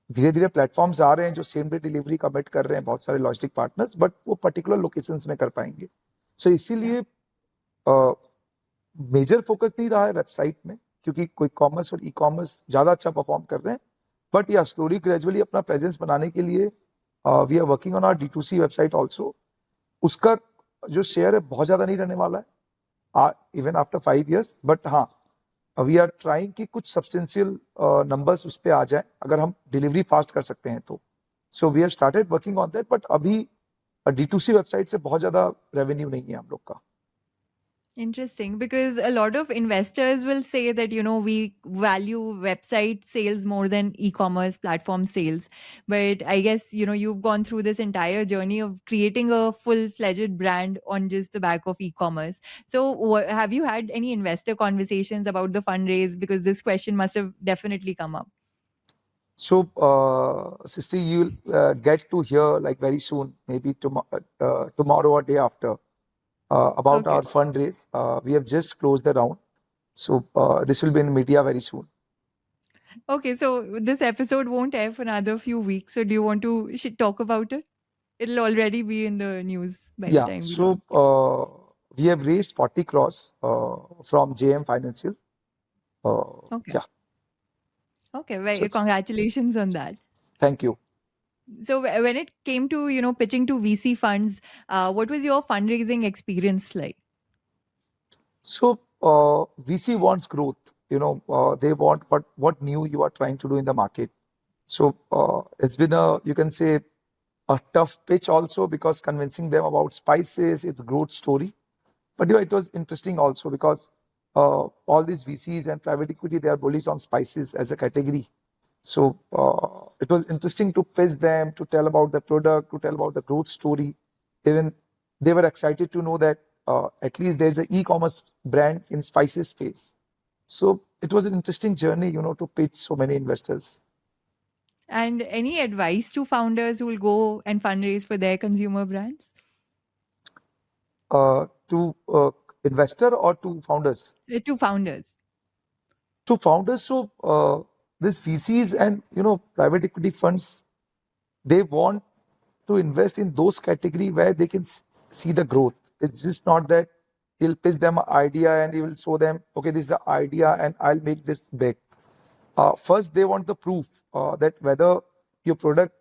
धीरे धीरे प्लेटफॉर्म्स आ रहे हैं जो सेम डे डिलीवरी कमिट कर रहे हैं, बहुत सारे लॉजिस्टिक पार्टनर्स, बट वो पर्टिकुलर लोकेशंस में कर पाएंगे. सो इसीलिए मेजर फोकस नहीं रहा है वेबसाइट में, क्योंकि क्विक कॉमर्स और ई कॉमर्स ज्यादा अच्छा परफॉर्म कर रहे हैं. बट या स्लोली ग्रेजुअली अपना प्रेजेंस बनाने के लिए we are working on our D2C website also. उसका जो शेयर है बहुत ज्यादा नहीं रहने वाला है इवन आफ्टर 5 years, बट हाँ वी आर ट्राइंग कि कुछ सब्सटेंशियल नंबर्स उस पर आ जाए अगर हम डिलीवरी फास्ट कर सकते हैं तो. So we have started working on that, but अभी D2C वेबसाइट से बहुत ज्यादा रेवेन्यू नहीं है हम लोग का. Interesting, because a lot of investors will say that we value website sales more than e-commerce platform sales, but I guess you've gone through this entire journey of creating a full-fledged brand on just the back of e-commerce. So have you had any investor conversations about the fundraise, because this question must have definitely come up? So Sissy, you'll get to hear like very soon, maybe tomorrow or day after, about Okay. our fundraise. We have just closed the round, so this will be in media very soon. Okay, so this episode won't air for another few weeks, so do you want to talk about it? It'll already be in the news by the Yeah, time we so launch. we have raised 40 crores from JM Financial. Okay. Yeah, Okay, So well, it's- congratulations on that. thank you. So when it came to pitching to VC funds, what was your fundraising experience like? So VC wants growth. They want what new you are trying to do in the market. So it's been you can say a tough pitch also, because convincing them about spices, its growth story. But it was interesting also because all these VCs and private equity, they are bullish on spices as a category. So it was interesting to pitch them, to tell about the product, to tell about the growth story. Even they were excited to know that at least there's an e-commerce brand in spices space. So it was an interesting journey, to pitch so many investors. And any advice to founders who will go and fundraise for their consumer brands? To investor or to founders? To founders? To founders, so this VCs and private equity funds, they want to invest in those category where they can see the growth. It's just not that he'll pitch them an idea and he will show them, okay, this is the idea and I'll make this big. First, they want the proof that whether your product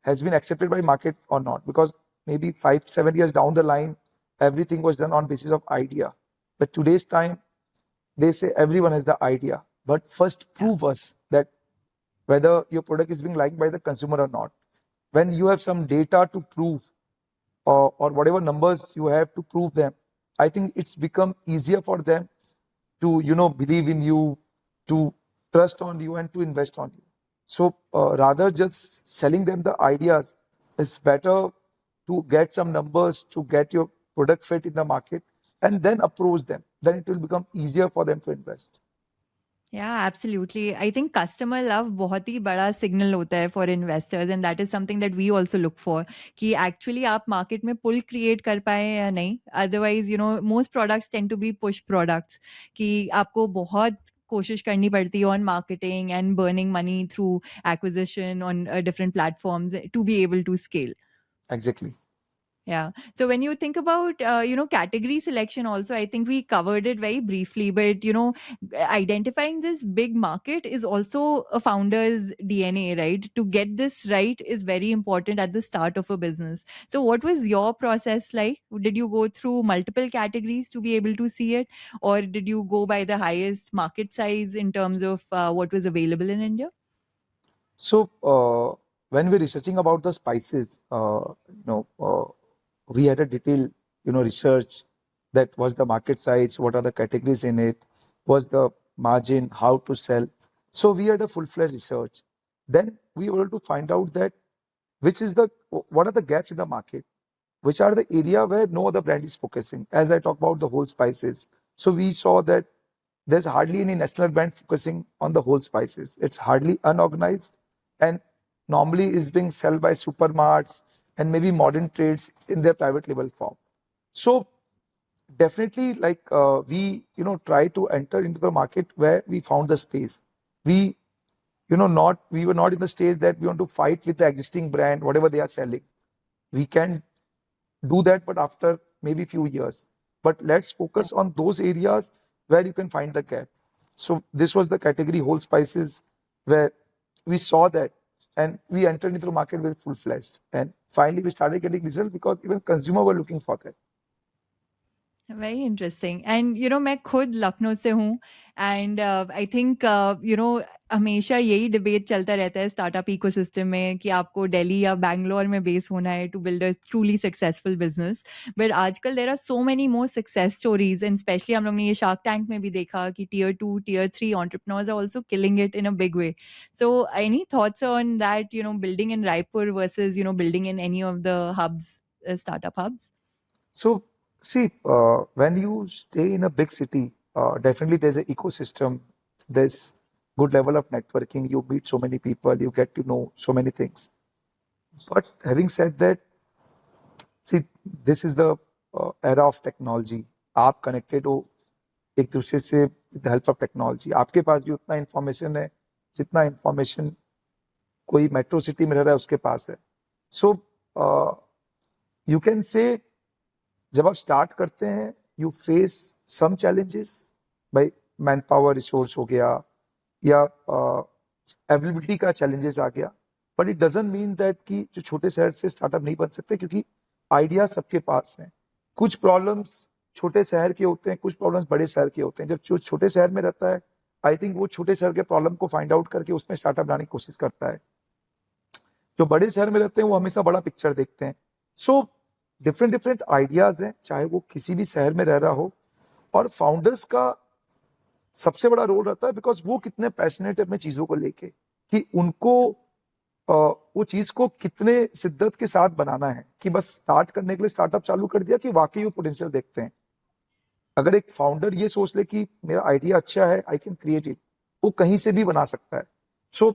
has been accepted by market or not. Because maybe 5-7 years down the line, everything was done on basis of idea. But today's time, they say everyone has the idea. But first, prove us that whether your product is being liked by the consumer or not. When you have some data to prove, or whatever numbers you have to prove them, I think it's become easier for them to believe in you, to trust on you, and to invest on you. So rather just selling them the ideas, it's better to get some numbers to get your product fit in the market and then approach them. Then it will become easier for them to invest. Yeah, absolutely. I think customer love बहुत ही बड़ा signal होता है for investors, and that is something that we also look for कि actually आप market में pull create कर पाए या नहीं. Otherwise, most products tend to be push products कि आपको बहुत कोशिश करनी पड़ती है on marketing and burning money through acquisition on different platforms to be able to scale. Exactly. Yeah. So when you think about, category selection also, I think we covered it very briefly, but, identifying this big market is also a founder's DNA, right? To get this right is very important at the start of a business. So what was your process like? Did you go through multiple categories to be able to see it? Or did you go by the highest market size in terms of what was available in India? So when we're researching about the spices, we had a detailed, research that was the market size, what are the categories in it, was the margin, how to sell. So we had a full-fledged research. Then we were able to find out that what are the gaps in the market, which are the area where no other brand is focusing. As I talk about the whole spices, so we saw that there's hardly any national brand focusing on the whole spices. It's hardly unorganized and normally is being sold by supermarts and maybe modern trades in their private label form. So definitely, like we try to enter into the market where we found the space. We we were not in the stage that we want to fight with the existing brand, whatever they are selling. We can do that, but after maybe few years. But let's focus on those areas where you can find the gap. So this was the category whole spices where we saw that and we entered into the market with full-fledged. And finally, we started getting results because even consumer were looking for that. Very interesting and मैं खुद लखनऊ से हूँ and I think हमेशा यही debate चलता रहता है startup ecosystem में कि आपको दिल्ली या बैंगलोर में बेस होना है to build a truly successful business. But आजकल there are so many more success stories and specially हम लोग ने ये शार्क टैंक में भी देखा कि Tier 2 Tier 3 entrepreneurs are also killing it in a big way. So any thoughts on that, building in Raipur versus building in any of the hubs, startup hubs? So see, when you stay in a big city, definitely there's an ecosystem. There's good level of networking. You meet so many people. You get to know so many things. But having said that, see, this is the era of technology. आप connected हो एक दूसरे से with the help of technology. आपके पास भी उतना information है जितना information कोई मेट्रो सिटी में रह रहा है उसके पास है. So you can say जब आप स्टार्ट करते हैं यू फेस सम चैलेंजेस भाई मैन पावर रिसोर्स हो गया या अवेलेबिलिटी का चैलेंजेस आ गया. But it doesn't mean that कि जो छोटे शहर से स्टार्टअप नहीं बन सकते क्योंकि आइडिया सबके पास हैं. कुछ प्रॉब्लम्स छोटे शहर के होते हैं, कुछ प्रॉब्लम्स बड़े शहर के होते हैं. जब जो छोटे शहर में रहता है आई थिंक वो छोटे शहर के प्रॉब्लम को फाइंड आउट करके उसमें स्टार्टअप लाने की कोशिश करता है. जो बड़े शहर में रहते हैं वो हमेशा बड़ा पिक्चर देखते हैं. सो डिफरेंट आइडियाज हैं चाहे वो किसी भी शहर में रह रहा हो. और फाउंडर्स का सबसे बड़ा रोल रहता है बिकॉज वो कितने पैशनेट है अपने चीजों को लेके कि उनको वो चीज को कितने शिद्दत के साथ बनाना है कि बस स्टार्ट करने के लिए स्टार्टअप चालू कर दिया कि वाकई वो पोटेंशियल देखते हैं. अगर एक फाउंडर ये सोच ले कि मेरा आइडिया अच्छा है आई कैन क्रिएट इट, वो कहीं से भी बना सकता है. सो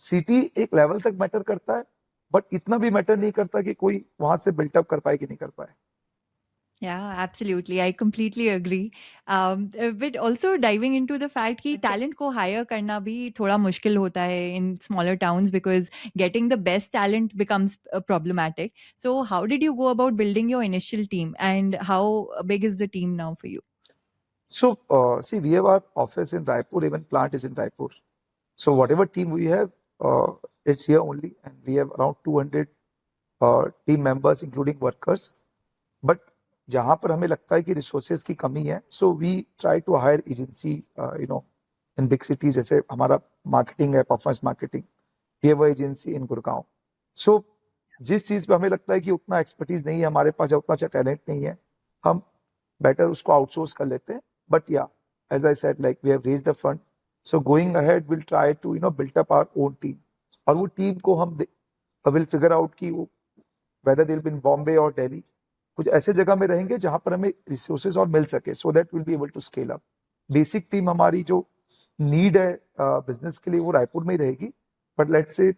सिटी एक लेवल तक मैटर करता है बट इतना भी मैटर नहीं करता कि कोई वहां से बिल्टअप कर पाए कि नहीं कर पाए. Yeah, absolutely. I completely agree. But also diving into the fact कि talent को hire करना भी थोड़ा मुश्किल होता है in smaller towns because getting the best talent becomes problematic. So, how did you go about building your initial team, and how big is the team now for you? So, see, we have our office in Raipur, even plant is in Raipur. So, whatever team we have, it's here only, and we have around 200 team members, including workers. But जहाँ पर हमें लगता है कि resources की कमी है, so we try to hire agency, in big cities, जैसे हमारा मार्केटिंग है, परफॉर्मेंस मार्केटिंग, ये वो एजेंसी इन गुड़गांव. सो जिस चीज पे हमें लगता है कि उतना एक्सपर्टीज नहीं है हमारे पास या उतना अच्छा टैलेंट नहीं है, हम बेटर उसको आउटसोर्स कर लेते हैं. But yeah, as I said, like we have raise the fund, so going ahead will try to build up our own team. और वो टीम को हम विल फिगर आउट कि वो whether they will be in Bombay और दिल्ली, कुछ ऐसे जगह में रहेंगे जहां पर हमें रिसोर्सेज और मिल सके, so that will be able to scale up. Basic team हमारी जो नीड है बिजनेस के लिए, वो रायपुर में ही रहेगी. But let's say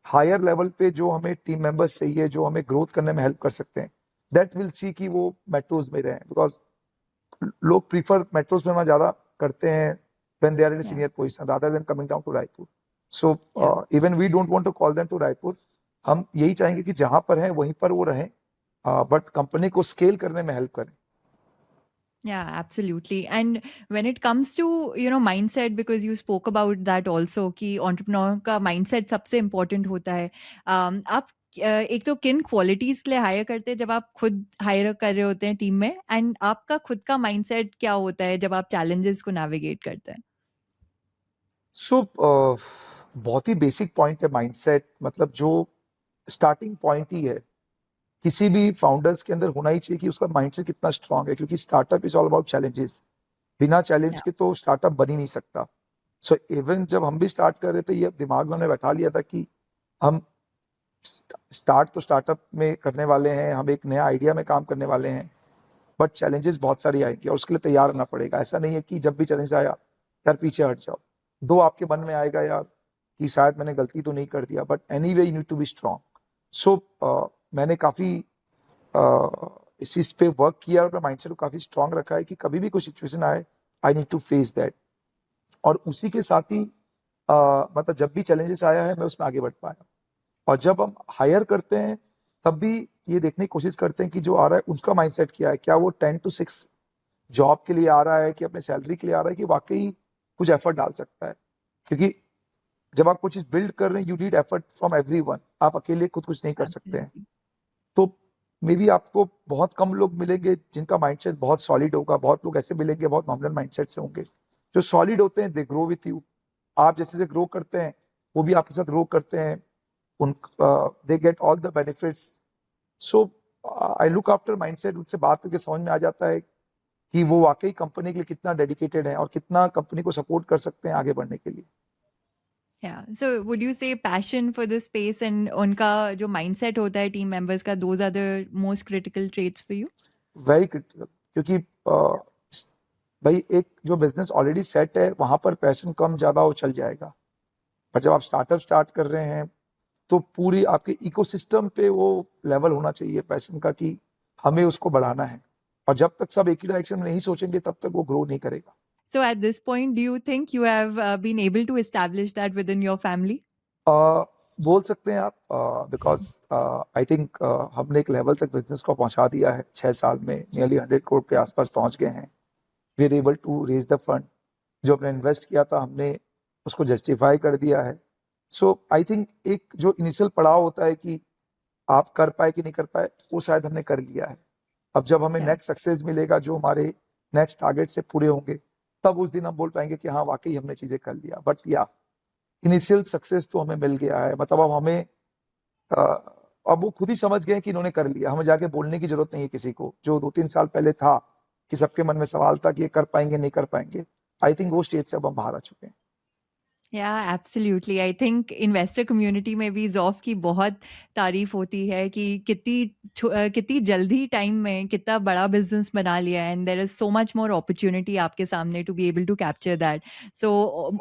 higher level पे जो हमें टीम मेंबर्स चाहिए, जो हमें ग्रोथ करने में हेल्प कर सकते हैं, दैट विल सी कि वो मेट्रोज में रहें, बिकॉज लोग प्रीफर मेट्रोज में होना ज्यादा करते हैं when they are in a Yeah, senior position rather than coming down to Raipur. So yeah. even we don't want to call them to Raipur. हम यही चाहेंगे कि जहां पर हैं वहीं पर वो रहें, बट कंपनी को स्केल करने में हेल्प करें. Yeah, absolutely. And when it comes to, mindset, because you spoke about that also, कि entrepreneur का mindset सबसे important होता है. आप एक तो किन क्वालिटीज के लिए हायर करते हैं जब आप खुद हायर कर रहे होते हैं टीम में, एंड आपका खुद का माइंडसेट क्या होता है जब आप चैलेंजेस को नेविगेट करते हैं? सो बहुत ही बेसिक पॉइंट है माइंडसेट, मतलब जो स्टार्टिंग पॉइंट ही है किसी भी फाउंडर्स के अंदर होना ही चाहिए कि उसका माइंडसेट कितना स्ट्रांग है, क्योंकि startup is all about challenges. बिना चैलेंज Yeah. के तो स्टार्टअप बन ही नहीं सकता. सो इवन जब हम भी स्टार्ट कर रहे थे, ये दिमाग में हमने बैठा लिया था कि हम स्टार्ट तो स्टार्टअप में करने वाले हैं, हम एक नया आइडिया में काम करने वाले हैं, बट चैलेंजेस बहुत सारी आएंगी और उसके लिए तैयार रहना पड़ेगा. ऐसा नहीं है कि जब भी चैलेंज आया यार पीछे हट जाओ. दो आपके मन में आएगा यार कि शायद मैंने गलती तो नहीं कर दिया, but anyway you need to be strong. So मैंने काफी इस चीज पे वर्क किया और अपने माइंडसेट को काफी स्ट्रांग रखा है कि कभी भी कोई सिचुएशन आए, I need to face that. और उसी के साथ ही मतलब जब भी चैलेंजेस आया है मैं उसमें आगे बढ़ पाया. और जब हम हायर करते हैं तब भी ये देखने की कोशिश करते हैं कि जो आ रहा है उसका माइंडसेट क्या है, क्या वो 10 to 6 जॉब के लिए आ रहा है कि अपने सैलरी के लिए आ रहा है, कि वाकई कुछ एफर्ट डाल सकता है. क्योंकि जब आप कुछ चीज बिल्ड कर रहे हैं, you need effort from everyone, आप अकेले खुद कुछ नहीं कर सकते हैं. Absolutely. तो मे बी आपको बहुत कम लोग मिलेंगे जिनका माइंडसेट बहुत सॉलिड होगा, बहुत लोग ऐसे मिलेंगे बहुत नॉमिनल माइंडसेट से होंगे. जो सॉलिड होते हैं दे ग्रो विथ यू. आप जैसे जैसे ग्रो करते हैं वो भी आपके साथ ग्रो करते हैं. उन they get all the benefits. So I look after mindset. उनसे बात करके समझ में आ जाता है कि वो वाकई कंपनी के लिए कितना डेडिकेटेड है और कितना कंपनी को सपोर्ट कर सकते हैं आगे बढ़ने के लिए. Yeah. So would you say passion for the space and उनका जो mindset होता है team members का, those are the most critical traits for you? Very critical. क्योंकि भाई एक जो बिजनेस ऑलरेडी सेट है वहां पर पैशन कम ज्यादा वो चल जाएगा. पर जब आप स्टार्टअप स्टार्ट कर रहे हैं तो पूरी आपके इकोसिस्टम पे वो लेवल होना चाहिए पैशन का कि हमें उसको बढ़ाना है. और जब तक सब एक ही डायरेक्शन में नहीं सोचेंगे तब तक वो ग्रो नहीं करेगा. So at this point, do you think you have been able to establish that within your family? बोल सकते हैं आप, बिकॉज आई थिंक हमने एक लेवल तक बिजनेस को पहुंचा दिया है. 6 साल में नियरली 100 करोड़ के आसपास पहुंच गए हैं. We are able to raise the fund. जो हमने इन्वेस्ट किया था हमने उसको जस्टिफाई कर दिया है. सो आई थिंक एक जो इनिशियल पड़ाव होता है कि आप कर पाए कि नहीं कर पाए, वो शायद हमने कर लिया है. अब जब हमें Yeah. नेक्स्ट सक्सेस मिलेगा, जो हमारे नेक्स्ट टारगेट से पूरे होंगे, तब उस दिन हम बोल पाएंगे कि हाँ वाकई हमने चीजें कर लिया. बट या, इनिशियल सक्सेस तो हमें मिल गया है. मतलब अब हमें अ, अब वो खुद ही समझ गए कि इन्होंने कर लिया. हमें जाके बोलने की जरूरत नहीं है किसी को. जो 2-3 साल पहले था कि सबके मन में सवाल था कि ये कर पाएंगे नहीं कर पाएंगे, आई थिंक वो स्टेज से अब हम बाहर आ चुके हैं. Yeah, absolutely. I think investor community में भी ज़ॉफ की बहुत तारीफ होती है कि कितनी जल्दी टाइम में कितना बड़ा बिजनेस बना लिया है, and there is so much more opportunity आपके सामने to be able to capture that. So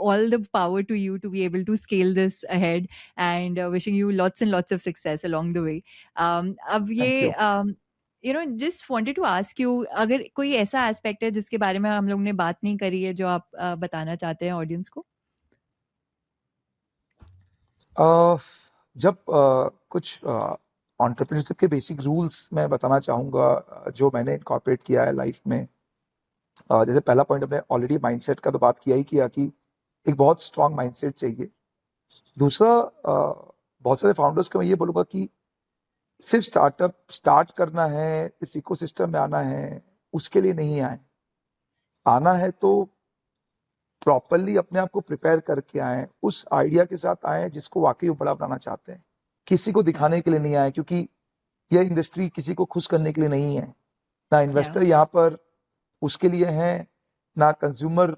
all the power to you to be able to scale this ahead, and wishing you lots and lots of success along the way. अब thank ये you. Just wanted to ask you, अगर कोई ऐसा aspect है जिसके बारे में हम लोग ने बात नहीं करी है जो आप बताना चाहते हैं ऑडियंस को? जब कुछ एंटरप्रेन्योरशिप के बेसिक रूल्स मैं बताना चाहूँगा जो मैंने इनकॉर्पोरेट किया है लाइफ में। जैसे पहला पॉइंट हमने ऑलरेडी माइंडसेट का तो बात किया ही किया कि एक बहुत स्ट्रांग माइंडसेट चाहिए। दूसरा, बहुत सारे फाउंडर्स को मैं ये बोलूँगा कि सिर्फ स्टार्टअप स्टार्ट करना है, इस इकोसिस्टम में आना है, उसके लिए नहीं आए। आना है तो प्रॉपरली अपने आप को प्रिपेयर करके आए, उस आइडिया के साथ आए जिसको वाकई वो बड़ा बनाना चाहते हैं। किसी को दिखाने के लिए नहीं आए, क्योंकि यह इंडस्ट्री किसी को खुश करने के लिए नहीं है। ना इन्वेस्टर यहाँ पर उसके लिए है, ना कंज्यूमर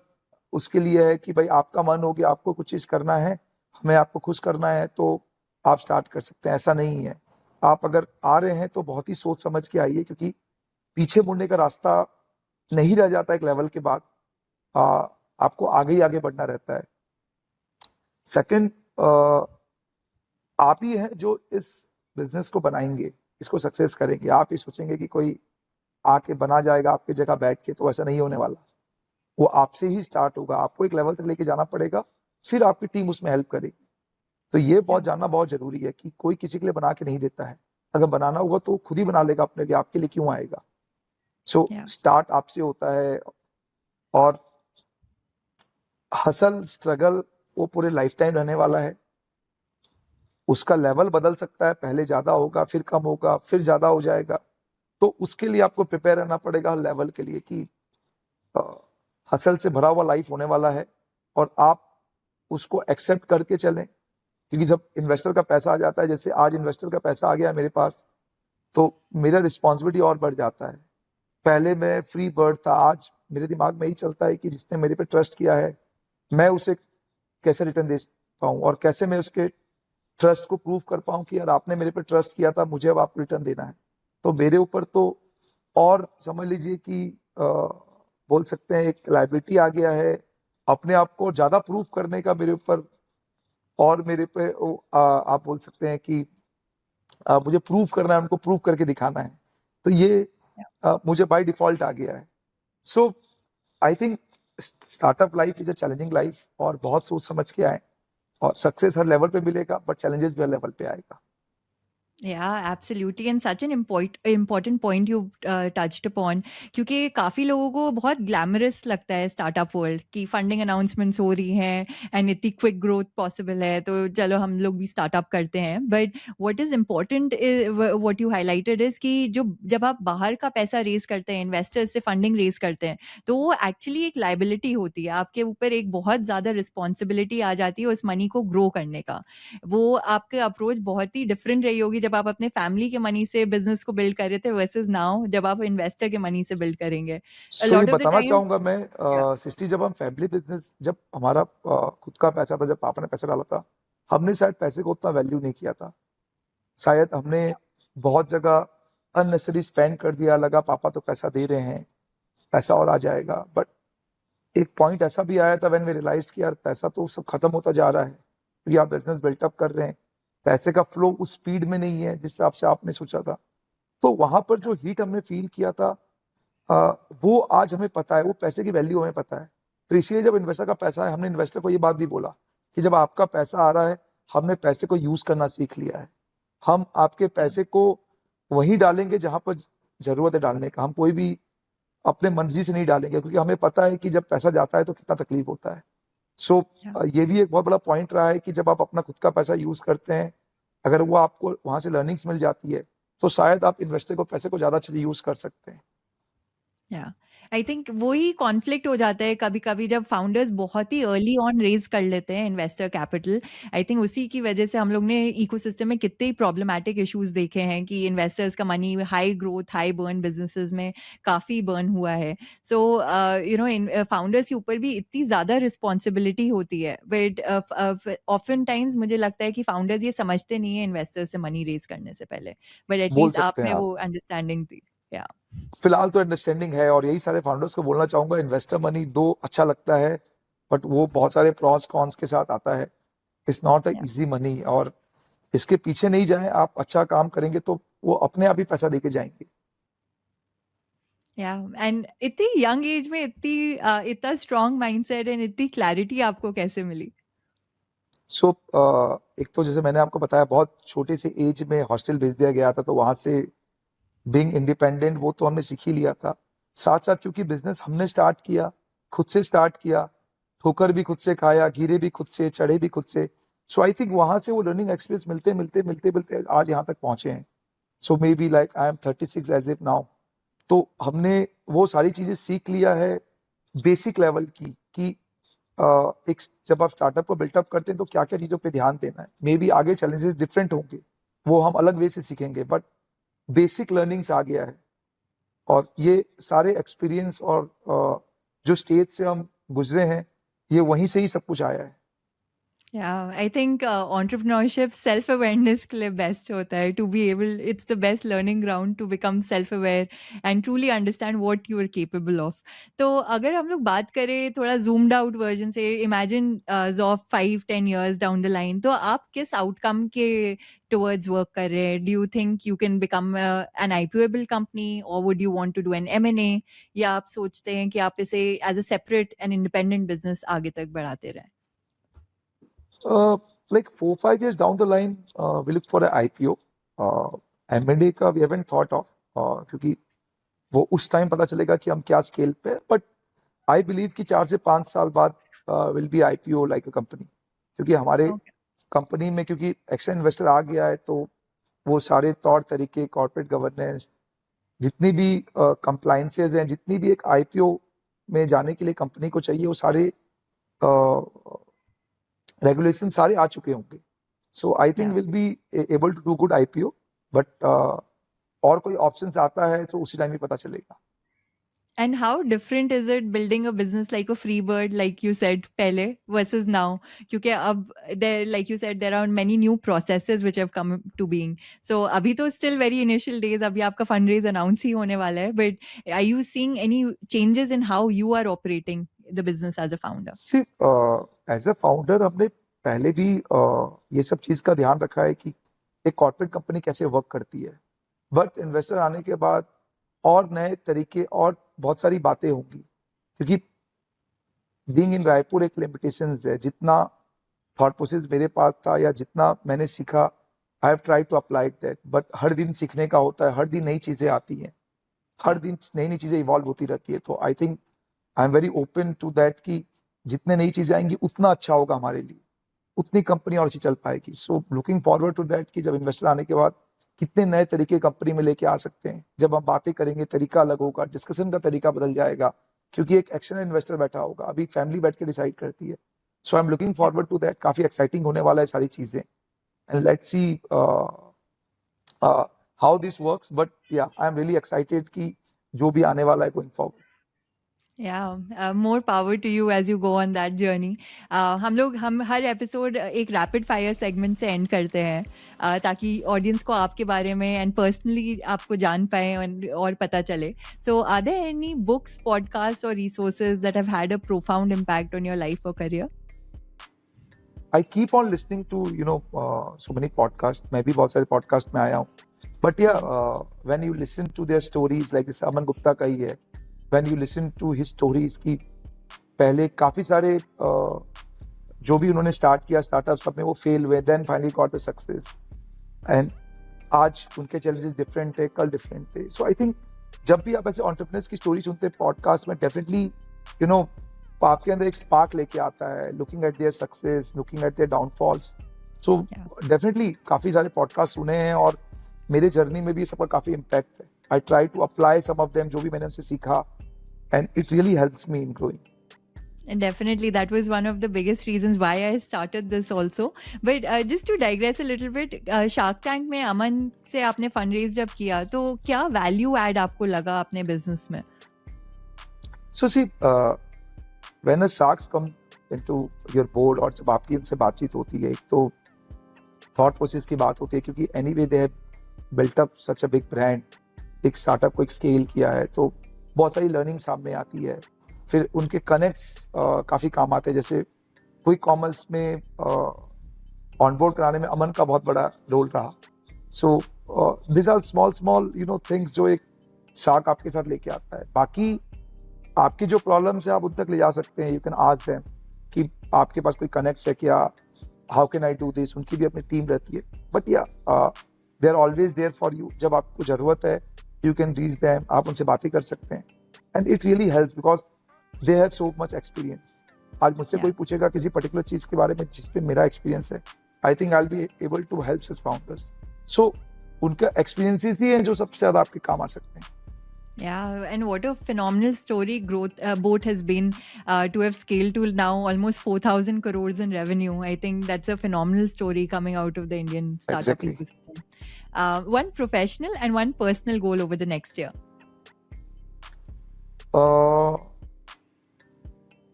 उसके लिए है कि भाई आपका मन हो गया, आपको कुछ चीज करना है, हमें आपको खुश करना है तो आप स्टार्ट कर सकते हैं। ऐसा नहीं है। आप अगर आ रहे हैं तो बहुत ही सोच समझ के आइए, क्योंकि पीछे मुड़ने का रास्ता नहीं रह जाता एक लेवल के बाद। आपको आगे ही आगे बढ़ना रहता है। सेकंड, आप ही हैं जो इस बिजनेस को बनाएंगे, इसको सक्सेस करेंगे। आप ही सोचेंगे कि कोई आके बना जाएगा आपकी जगह बैठ के, तो ऐसा नहीं होने वाला। वो आपसे ही स्टार्ट होगा, आपको एक लेवल तक लेके जाना पड़ेगा, फिर आपकी टीम उसमें हेल्प करेगी। तो ये बहुत जानना बहुत जरूरी है कि कोई किसी के लिए बना के नहीं देता है। अगर बनाना होगा तो खुद ही बना लेगा अपने लिए, आपके लिए क्यों आएगा। सो स्टार्ट आपसे होता है। और हसल स्ट्रगल वो पूरे लाइफ टाइम रहने वाला है। उसका लेवल बदल सकता है, पहले ज्यादा होगा, फिर कम होगा, फिर ज्यादा हो जाएगा। तो उसके लिए आपको प्रिपेयर रहना पड़ेगा हर लेवल के लिए कि हसल से भरा हुआ लाइफ होने वाला है, और आप उसको एक्सेप्ट करके चलें। क्योंकि जब इन्वेस्टर का पैसा आ जाता है, जैसे आज इन्वेस्टर का पैसा आ गया मेरे पास, तो मेरा रिस्पॉन्सिबिलिटी और बढ़ जाता है। पहले मैं फ्री बर्ड था, आज मेरे दिमाग में ही चलता है कि जिसने मेरे पे ट्रस्ट किया है, मैं उसे कैसे रिटर्न दे पाऊं, और कैसे मैं उसके ट्रस्ट को प्रूव कर पाऊं कि यार आपने मेरे पे ट्रस्ट किया था, मुझे अब आपको रिटर्न देना है। तो मेरे ऊपर तो और समझ लीजिए कि बोल सकते हैं एक लाइबिलिटी आ गया है अपने आप को ज्यादा प्रूव करने का मेरे ऊपर। और मेरे पे आप बोल सकते हैं कि मुझे प्रूव करना है, उनको प्रूव करके दिखाना है। तो ये मुझे बाय डिफॉल्ट आ गया है। So I think startup life is a challenging life, और बहुत सोच समझ के आए। और सक्सेस हर लेवल पे मिलेगा, बट चैलेंजेस भी हर लेवल पे आएगा। Yeah, absolutely, and such an important point you touched upon, क्योंकि काफ़ी लोगों को बहुत ग्लैमरस लगता है स्टार्टअप वर्ल्ड की फंडिंग अनाउंसमेंट्स हो रही हैं एंड इतनी क्विक ग्रोथ पॉसिबल है, तो चलो हम लोग भी स्टार्टअप करते हैं। But what is important, what you highlighted is कि जो जब आप बाहर का पैसा रेज करते हैं, इन्वेस्टर्स से फंडिंग रेज करते हैं, तो वो एक्चुअली एक लाइबिलिटी होती है, आपके ऊपर एक बहुत ज़्यादा रिस्पॉन्सिबिलिटी आ जाती है उस मनी को ग्रो करने का। वो आपकी अप्रोच बहुत ही डिफरेंट रही होगी जब आप अपने फैमिली के मनी से बिजनेस को बिल्ड कर रहे थे वर्सेस नाउ जब आप इन्वेस्टर के मनी से बिल्ड करेंगे। अ सो ये लॉट ऑफ द बताना टाइम। चाहूंगा मैं, या सृष्टि, जब हम फैमिली बिजनेस, जब हमारा खुद का पैसा था, जब पापा ने पैसा डाला था, हमने शायद पैसे को उतना वैल्यू नहीं किया था। शायद हमने बहुत जगह अननेसेसरी स्पेंड कर दिया, लगा पापा तो पैसा दे रहे हैं, पैसा और आ जाएगा। बट एक पॉइंट ऐसा भी आया था व्हेन वी रियलाइज कि यार पैसा तो सब खत्म होता जा रहा है, क्योंकि आप बिजनेस बिल्टअप कर रहे हैं, पैसे का फ्लो उस स्पीड में नहीं है जिस हिसाब से आपने सोचा था। तो वहां पर जो हीट हमने फील किया था, वो आज हमें पता है, वो पैसे की वैल्यू हमें पता है। तो इसीलिए जब इन्वेस्टर का पैसा है, हमने इन्वेस्टर को ये बात भी बोला कि जब आपका पैसा आ रहा है, हमने पैसे को यूज करना सीख लिया है। हम आपके पैसे को वहीं डालेंगे जहां पर जरूरत है डालने का। हम कोई भी अपने मर्जी से नहीं डालेंगे, क्योंकि हमें पता है कि जब पैसा जाता है तो कितना तकलीफ होता है। सो ये भी एक बहुत बड़ा पॉइंट रहा है कि जब आप अपना खुद का पैसा यूज करते हैं, अगर वो आपको वहां से लर्निंग्स मिल जाती है, तो शायद आप इन्वेस्टर को पैसे को ज्यादा अच्छे से यूज कर सकते हैं। या आई थिंक वही कॉन्फ्लिक्ट हो जाता है कभी कभी जब फाउंडर्स बहुत ही अर्ली ऑन रेज कर लेते हैं इन्वेस्टर कैपिटल। आई थिंक उसी की वजह से हम लोग ने इकोसिस्टम में कितने ही प्रॉब्लमैटिक इश्यूज देखे हैं कि इन्वेस्टर्स का money high growth high burn businesses में काफ़ी बर्न हुआ है। सो फाउंडर्स के ऊपर भी इतनी ज़्यादा रिस्पॉन्सिबिलिटी होती है, बट ऑफन टाइम्स मुझे लगता है कि फाउंडर्स ये समझते नहीं है इन्वेस्टर्स से मनी रेज करने से पहले, बट बोल एटलीस्ट आप सकते हैं में आप। वो अंडरस्टैंडिंग थी। या फिलहाल तो अंडरस्टैंडिंग है, और यही सारे फाउंडर्स को बोलना चाहूंगा, इन्वेस्टर मनी दो अच्छा लगता है, बट वो बहुत सारे प्रॉस कॉन्स के साथ आता है। इट्स नॉट अ या इजी मनी, और इसके पीछे नहीं जाएं। आप अच्छा काम करेंगे तो वो अपने आप ही पैसा देके जाएंगे। या एंड इतनी यंग एज में इतना स्ट्रॉन्ग माइंडसेट एंड इतनी क्लैरिटी आपको कैसे मिली? सो एक तो जैसे मैंने आपको बताया बहुत छोटे से एज में हॉस्टल भेज दिया गया था, तो वहां से बीइंग इंडिपेंडेंट वो तो हमने सीख ही लिया था। साथ साथ क्योंकि बिजनेस हमने स्टार्ट किया, खुद से स्टार्ट किया, ठोकर भी खुद से खाया, गिरे भी खुद से, चढ़े भी खुद से। सो आई थिंक वहां से वो लर्निंग एक्सपीरियंस मिलते आज यहाँ तक पहुंचे हैं। So maybe like I am 36 as of now. तो हमने वो सारी चीजें सीख लिया है बेसिक लेवल की कि एक जब आप स्टार्टअप को बिल्टअप करते हैं तो क्या क्या चीजों पे ध्यान देना है। मे बी आगे चैलेंजेस डिफरेंट होंगे, वो हम अलग वे से सीखेंगे, बट बेसिक लर्निंग्स आ गया है। और ये सारे एक्सपीरियंस और जो स्टेज से हम गुजरे हैं, ये वहीं से ही सब कुछ आया है। Yeah, I think entrepreneurship self awareness के लिए best होता है to be able, it's the best learning ground to become self aware and truly understand what you are capable of. तो अगर हम लोग बात करें थोड़ा zoomed out version से, imagine of 5-10 years down the line, तो आप किस outcome के towards work कर रहे हैं? Do you think you can become an IPOable company or would you want to do an M&A, या आप सोचते हैं कि आप इसे as a separate and independent business आगे तक बढ़ाते रहें? Like 4-5 years down the line, we look for an IPO. M&A का we haven't thought of, क्योंकि वो उस टाइम पता चलेगा कि हम क्या स्केल पे, बट आई बिलीव कि 4 से 5 साल बाद will be IPO like a company. क्योंकि हमारे Okay. कंपनी में क्योंकि एक्सटर्नल इन्वेस्टर आ गया है, तो वो सारे तौर तरीके, कॉर्पोरेट गवर्नेंस, जितनी भी कंप्लायंसेस हैं, जितनी भी एक IPO में जाने के लिए कंपनी को चाहिए, वो सारे रेगुलेशन सारे आ चुके होंगे। So I think Yeah. Will be able to do good IPO, but और कोई ऑप्शंस आता है तो उसी टाइम ही पता चलेगा। And how different is it building a business like a Freebird, like you said, पहले versus now? क्योंकि अब there, like you said, there are many new processes which have come to being. So अभी तो still very initial days, अभी आपका fundraise announce ही होने वाला है. But are you seeing any changes in how you are operating the business as a founder? सिर्फ as a founder हमने पहले भी ये सब चीज का ध्यान रखा है कि एक कॉर्पोरेट कंपनी कैसे वर्क करती है, बट इन्वेस्टर आने के बाद और नए तरीके और बहुत सारी बातें होंगी। क्योंकि बीइंग इन रायपुर एक लिमिटेशन है, जितना थॉट प्रोसेस मेरे पास था या जितना मैंने सीखा, I have tried to apply that, but हर दिन सीखने का होता है, हर दिन नई चीजें आती हैं, हर दिन नई नई चीजें इवॉल्व होती रहती है। तो I think I am very open to that कि जितने नई चीजें आएंगी उतना अच्छा होगा हमारे लिए, उतनी कंपनी और अच्छी चल पाएगी। So looking forward to that कि जब इन्वेस्टर आने के बाद कितने नए तरीके कंपनी में लेके आ सकते हैं। जब हम बातें करेंगे तरीका अलग होगा, डिस्कशन का तरीका बदल जाएगा, क्योंकि एक एक्शनल इन्वेस्टर बैठा होगा, अभी फैमिली बैठ के डिसाइड करती है। So I am looking forward to that, काफी एक्साइटिंग होने वाला है सारी चीजें, and let's see how this works. But yeah I am really excited कि जो भी आने वाला है going forward. Yeah, more power to you as you go on that journey. हम हर एपिसोड एक रैपिड फायर सेगमेंट से एंड करते हैं, ताकि ऑडियंस को आपके बारे में एंड पर्सनली आपको जान पाए और पता चले. So are there any books, podcast और resources that have had a profound impact on your life और career? I keep on listening to so many podcasts. मैं भी बहुत सारे podcast में आया हूँ, but yeah, when you listen to their stories, like जैसे अमन गुप्ता का ही है, when you listen to his stories कि पहले काफी सारे जो भी उन्होंने स्टार्ट किया स्टार्टअप, सब में वो फेल हुए, then finally got the success, and आज उनके चैलेंजेस डिफरेंट थे, कल डिफरेंट थे। सो आई थिंक जब भी आप ऐसे एंटरप्रेन्योर्स की स्टोरी सुनते हैं पॉडकास्ट में, डेफिनेटली आपके अंदर एक स्पार्क लेके आता है, looking at their success, looking at there downfalls. So definitely काफी सारे पॉडकास्ट सुने हैं और मेरे जर्नी में भी सबका काफी इम्पैक्ट है। I try to apply some of them, जो भी मैंने उनसे सीखा, and it really helps me in growing. And definitely, that was one of the biggest reasons why I started this also. But just to digress a little bit, Shark Tank में अमन से आपने fundraise जब किया, तो क्या value add आपको लगा अपने business में? So see, when a sharks come into your board और जब आपकी उनसे बातचीत होती है, एक तो thought process की बात होती है, क्योंकि anyway they have built up such a big brand, एक startup को एक scale किया है, तो बहुत सारी learning सामने आती है। फिर उनके कनेक्ट्स काफी काम आते हैं, जैसे कोई कॉमर्स में ऑनबोर्ड कराने में अमन का बहुत बड़ा रोल रहा। So this are small things जो एक शार्क आपके साथ लेके आता है। बाकी आपकी जो प्रॉब्लम्स है आप उन तक ले जा सकते हैं, यू कैन आस्क देम कि आपके पास कोई कनेक्ट है क्या, how can I do this, उनकी भी अपनी टीम रहती है। But yeah they are always there for you, जब आपको जरूरत है यू कैन रीच देम, आप उनसे बातें कर सकते हैं, and it really helps because they have so much experience. आज मुझसे कोई पूछेगा किसी पर्टिकुलर चीज के बारे में जिस पे मेरा एक्सपीरियंस है, I think I will be able to help such founders. So उनका एक्सपीरियंसेस ही हैं जो सबसे ज्यादा आपके काम आ सकते हैं। Yeah, and what a phenomenal story growth Boat has been to have scaled to now almost 4,000 crores in revenue. I think that's a phenomenal story coming out of the Indian startup Exactly. ecosystem. One professional and one personal goal over the next year.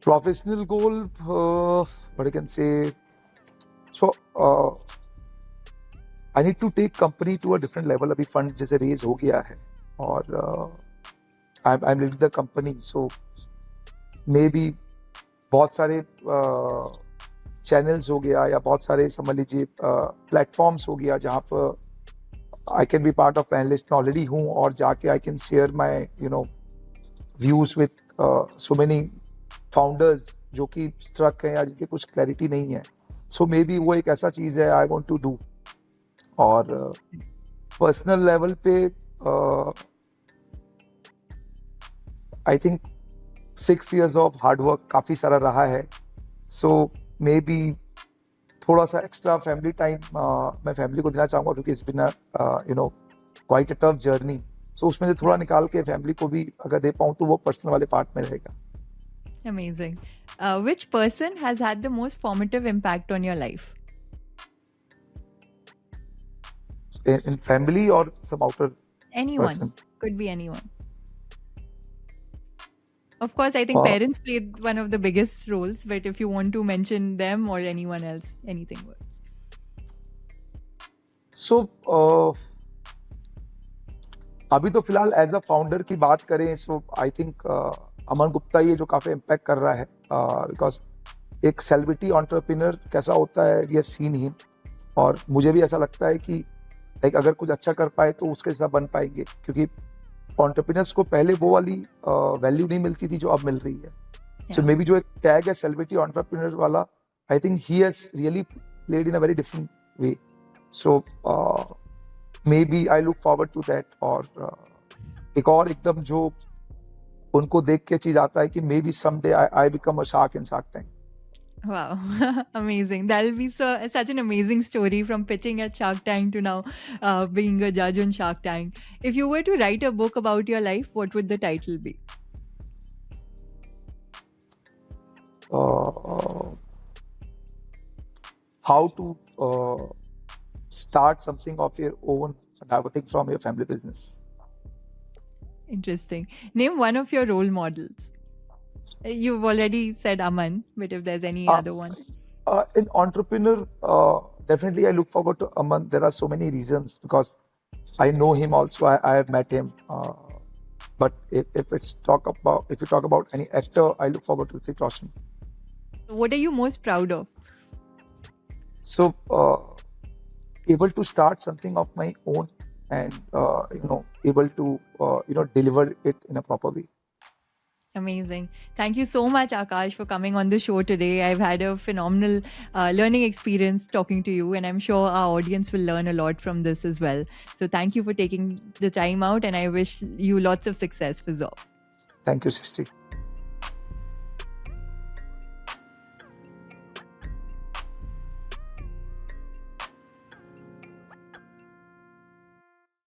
Professional goal, what I can say, so I need to take company to a different level. अभी fund जैसे raise हो गया है और I'm leading the company, so maybe बहुत सारे channels हो गया या बहुत सारे समझ लीजिए platforms हो गया जहाँ पर I can be part of panelist में already हूँ और जाके I can share my views with so many founders जो कि struck हैं या जिनके कुछ clarity नहीं है। So maybe वो एक ऐसा चीज़ है I want to do। और पर्सनल लेवल पे I think 6 years of hard work काफ़ी सारा रहा है। सो मे बी थोड़ा सा एक्स्ट्रा फैमिली टाइम मैं फैमिली को देना चाहूँगा क्योंकि it's been quite a tough journey. So उसमें से थोड़ा निकाल के फैमिली को भी अगर दे पाऊँ तो वो पर्सनल वाले पार्ट में रहेगा। Amazing. Which person has had the most formative impact on your life? In family और सम outer Anyone. person? Could be anyone. Of course, I think Uh, parents played one of the biggest roles, but if you want to mention them or anyone else, anything works. सो अभी तो फिलहाल as a founder की बात करें सो I think Aman Gupta ये जो काफी impact कर रहा है बिकॉज एक सेलिब्रिटी एंटरप्रेन्योर कैसा होता है वी हैव सीन हिम। और मुझे भी ऐसा लगता है कि लाइक अगर कुछ अच्छा कर पाए तो उसके साथ बन पाएंगे क्योंकि एंटरप्रेन्योर्स को पहले वो वाली वैल्यू नहीं मिलती थी जो अब मिल रही है। सो मे बी जो एक टैग है सेलिब्रिटी एंटरप्रेन्योर वाला I think he has really played in a very different way. So maybe I look forward to that. और एक और एकदम जो उनको देख के चीज आता है कि may be someday I become a shark in shark tank. Wow, amazing. That'll be such an amazing story from pitching at Shark Tank to now being a judge on Shark Tank. If you were to write a book about your life, what would the title be? How to start something of your own, diverting from your family business. Interesting. Name one of your role models. You've already said Aman, but if there's any other one. In entrepreneur, definitely I look forward to Aman. There are so many reasons because I know him also. I have met him. But if you talk about any actor, I look forward to Hrithik Roshan. What are you most proud of? So able to start something of my own and able to deliver it in a proper way. Amazing. Thank you so much, Akash, for coming on the show today. I've had a phenomenal learning experience talking to you, and I'm sure our audience will learn a lot from this as well. So thank you for taking the time out, and I wish you lots of success for Zoff. Thank you, Srishti.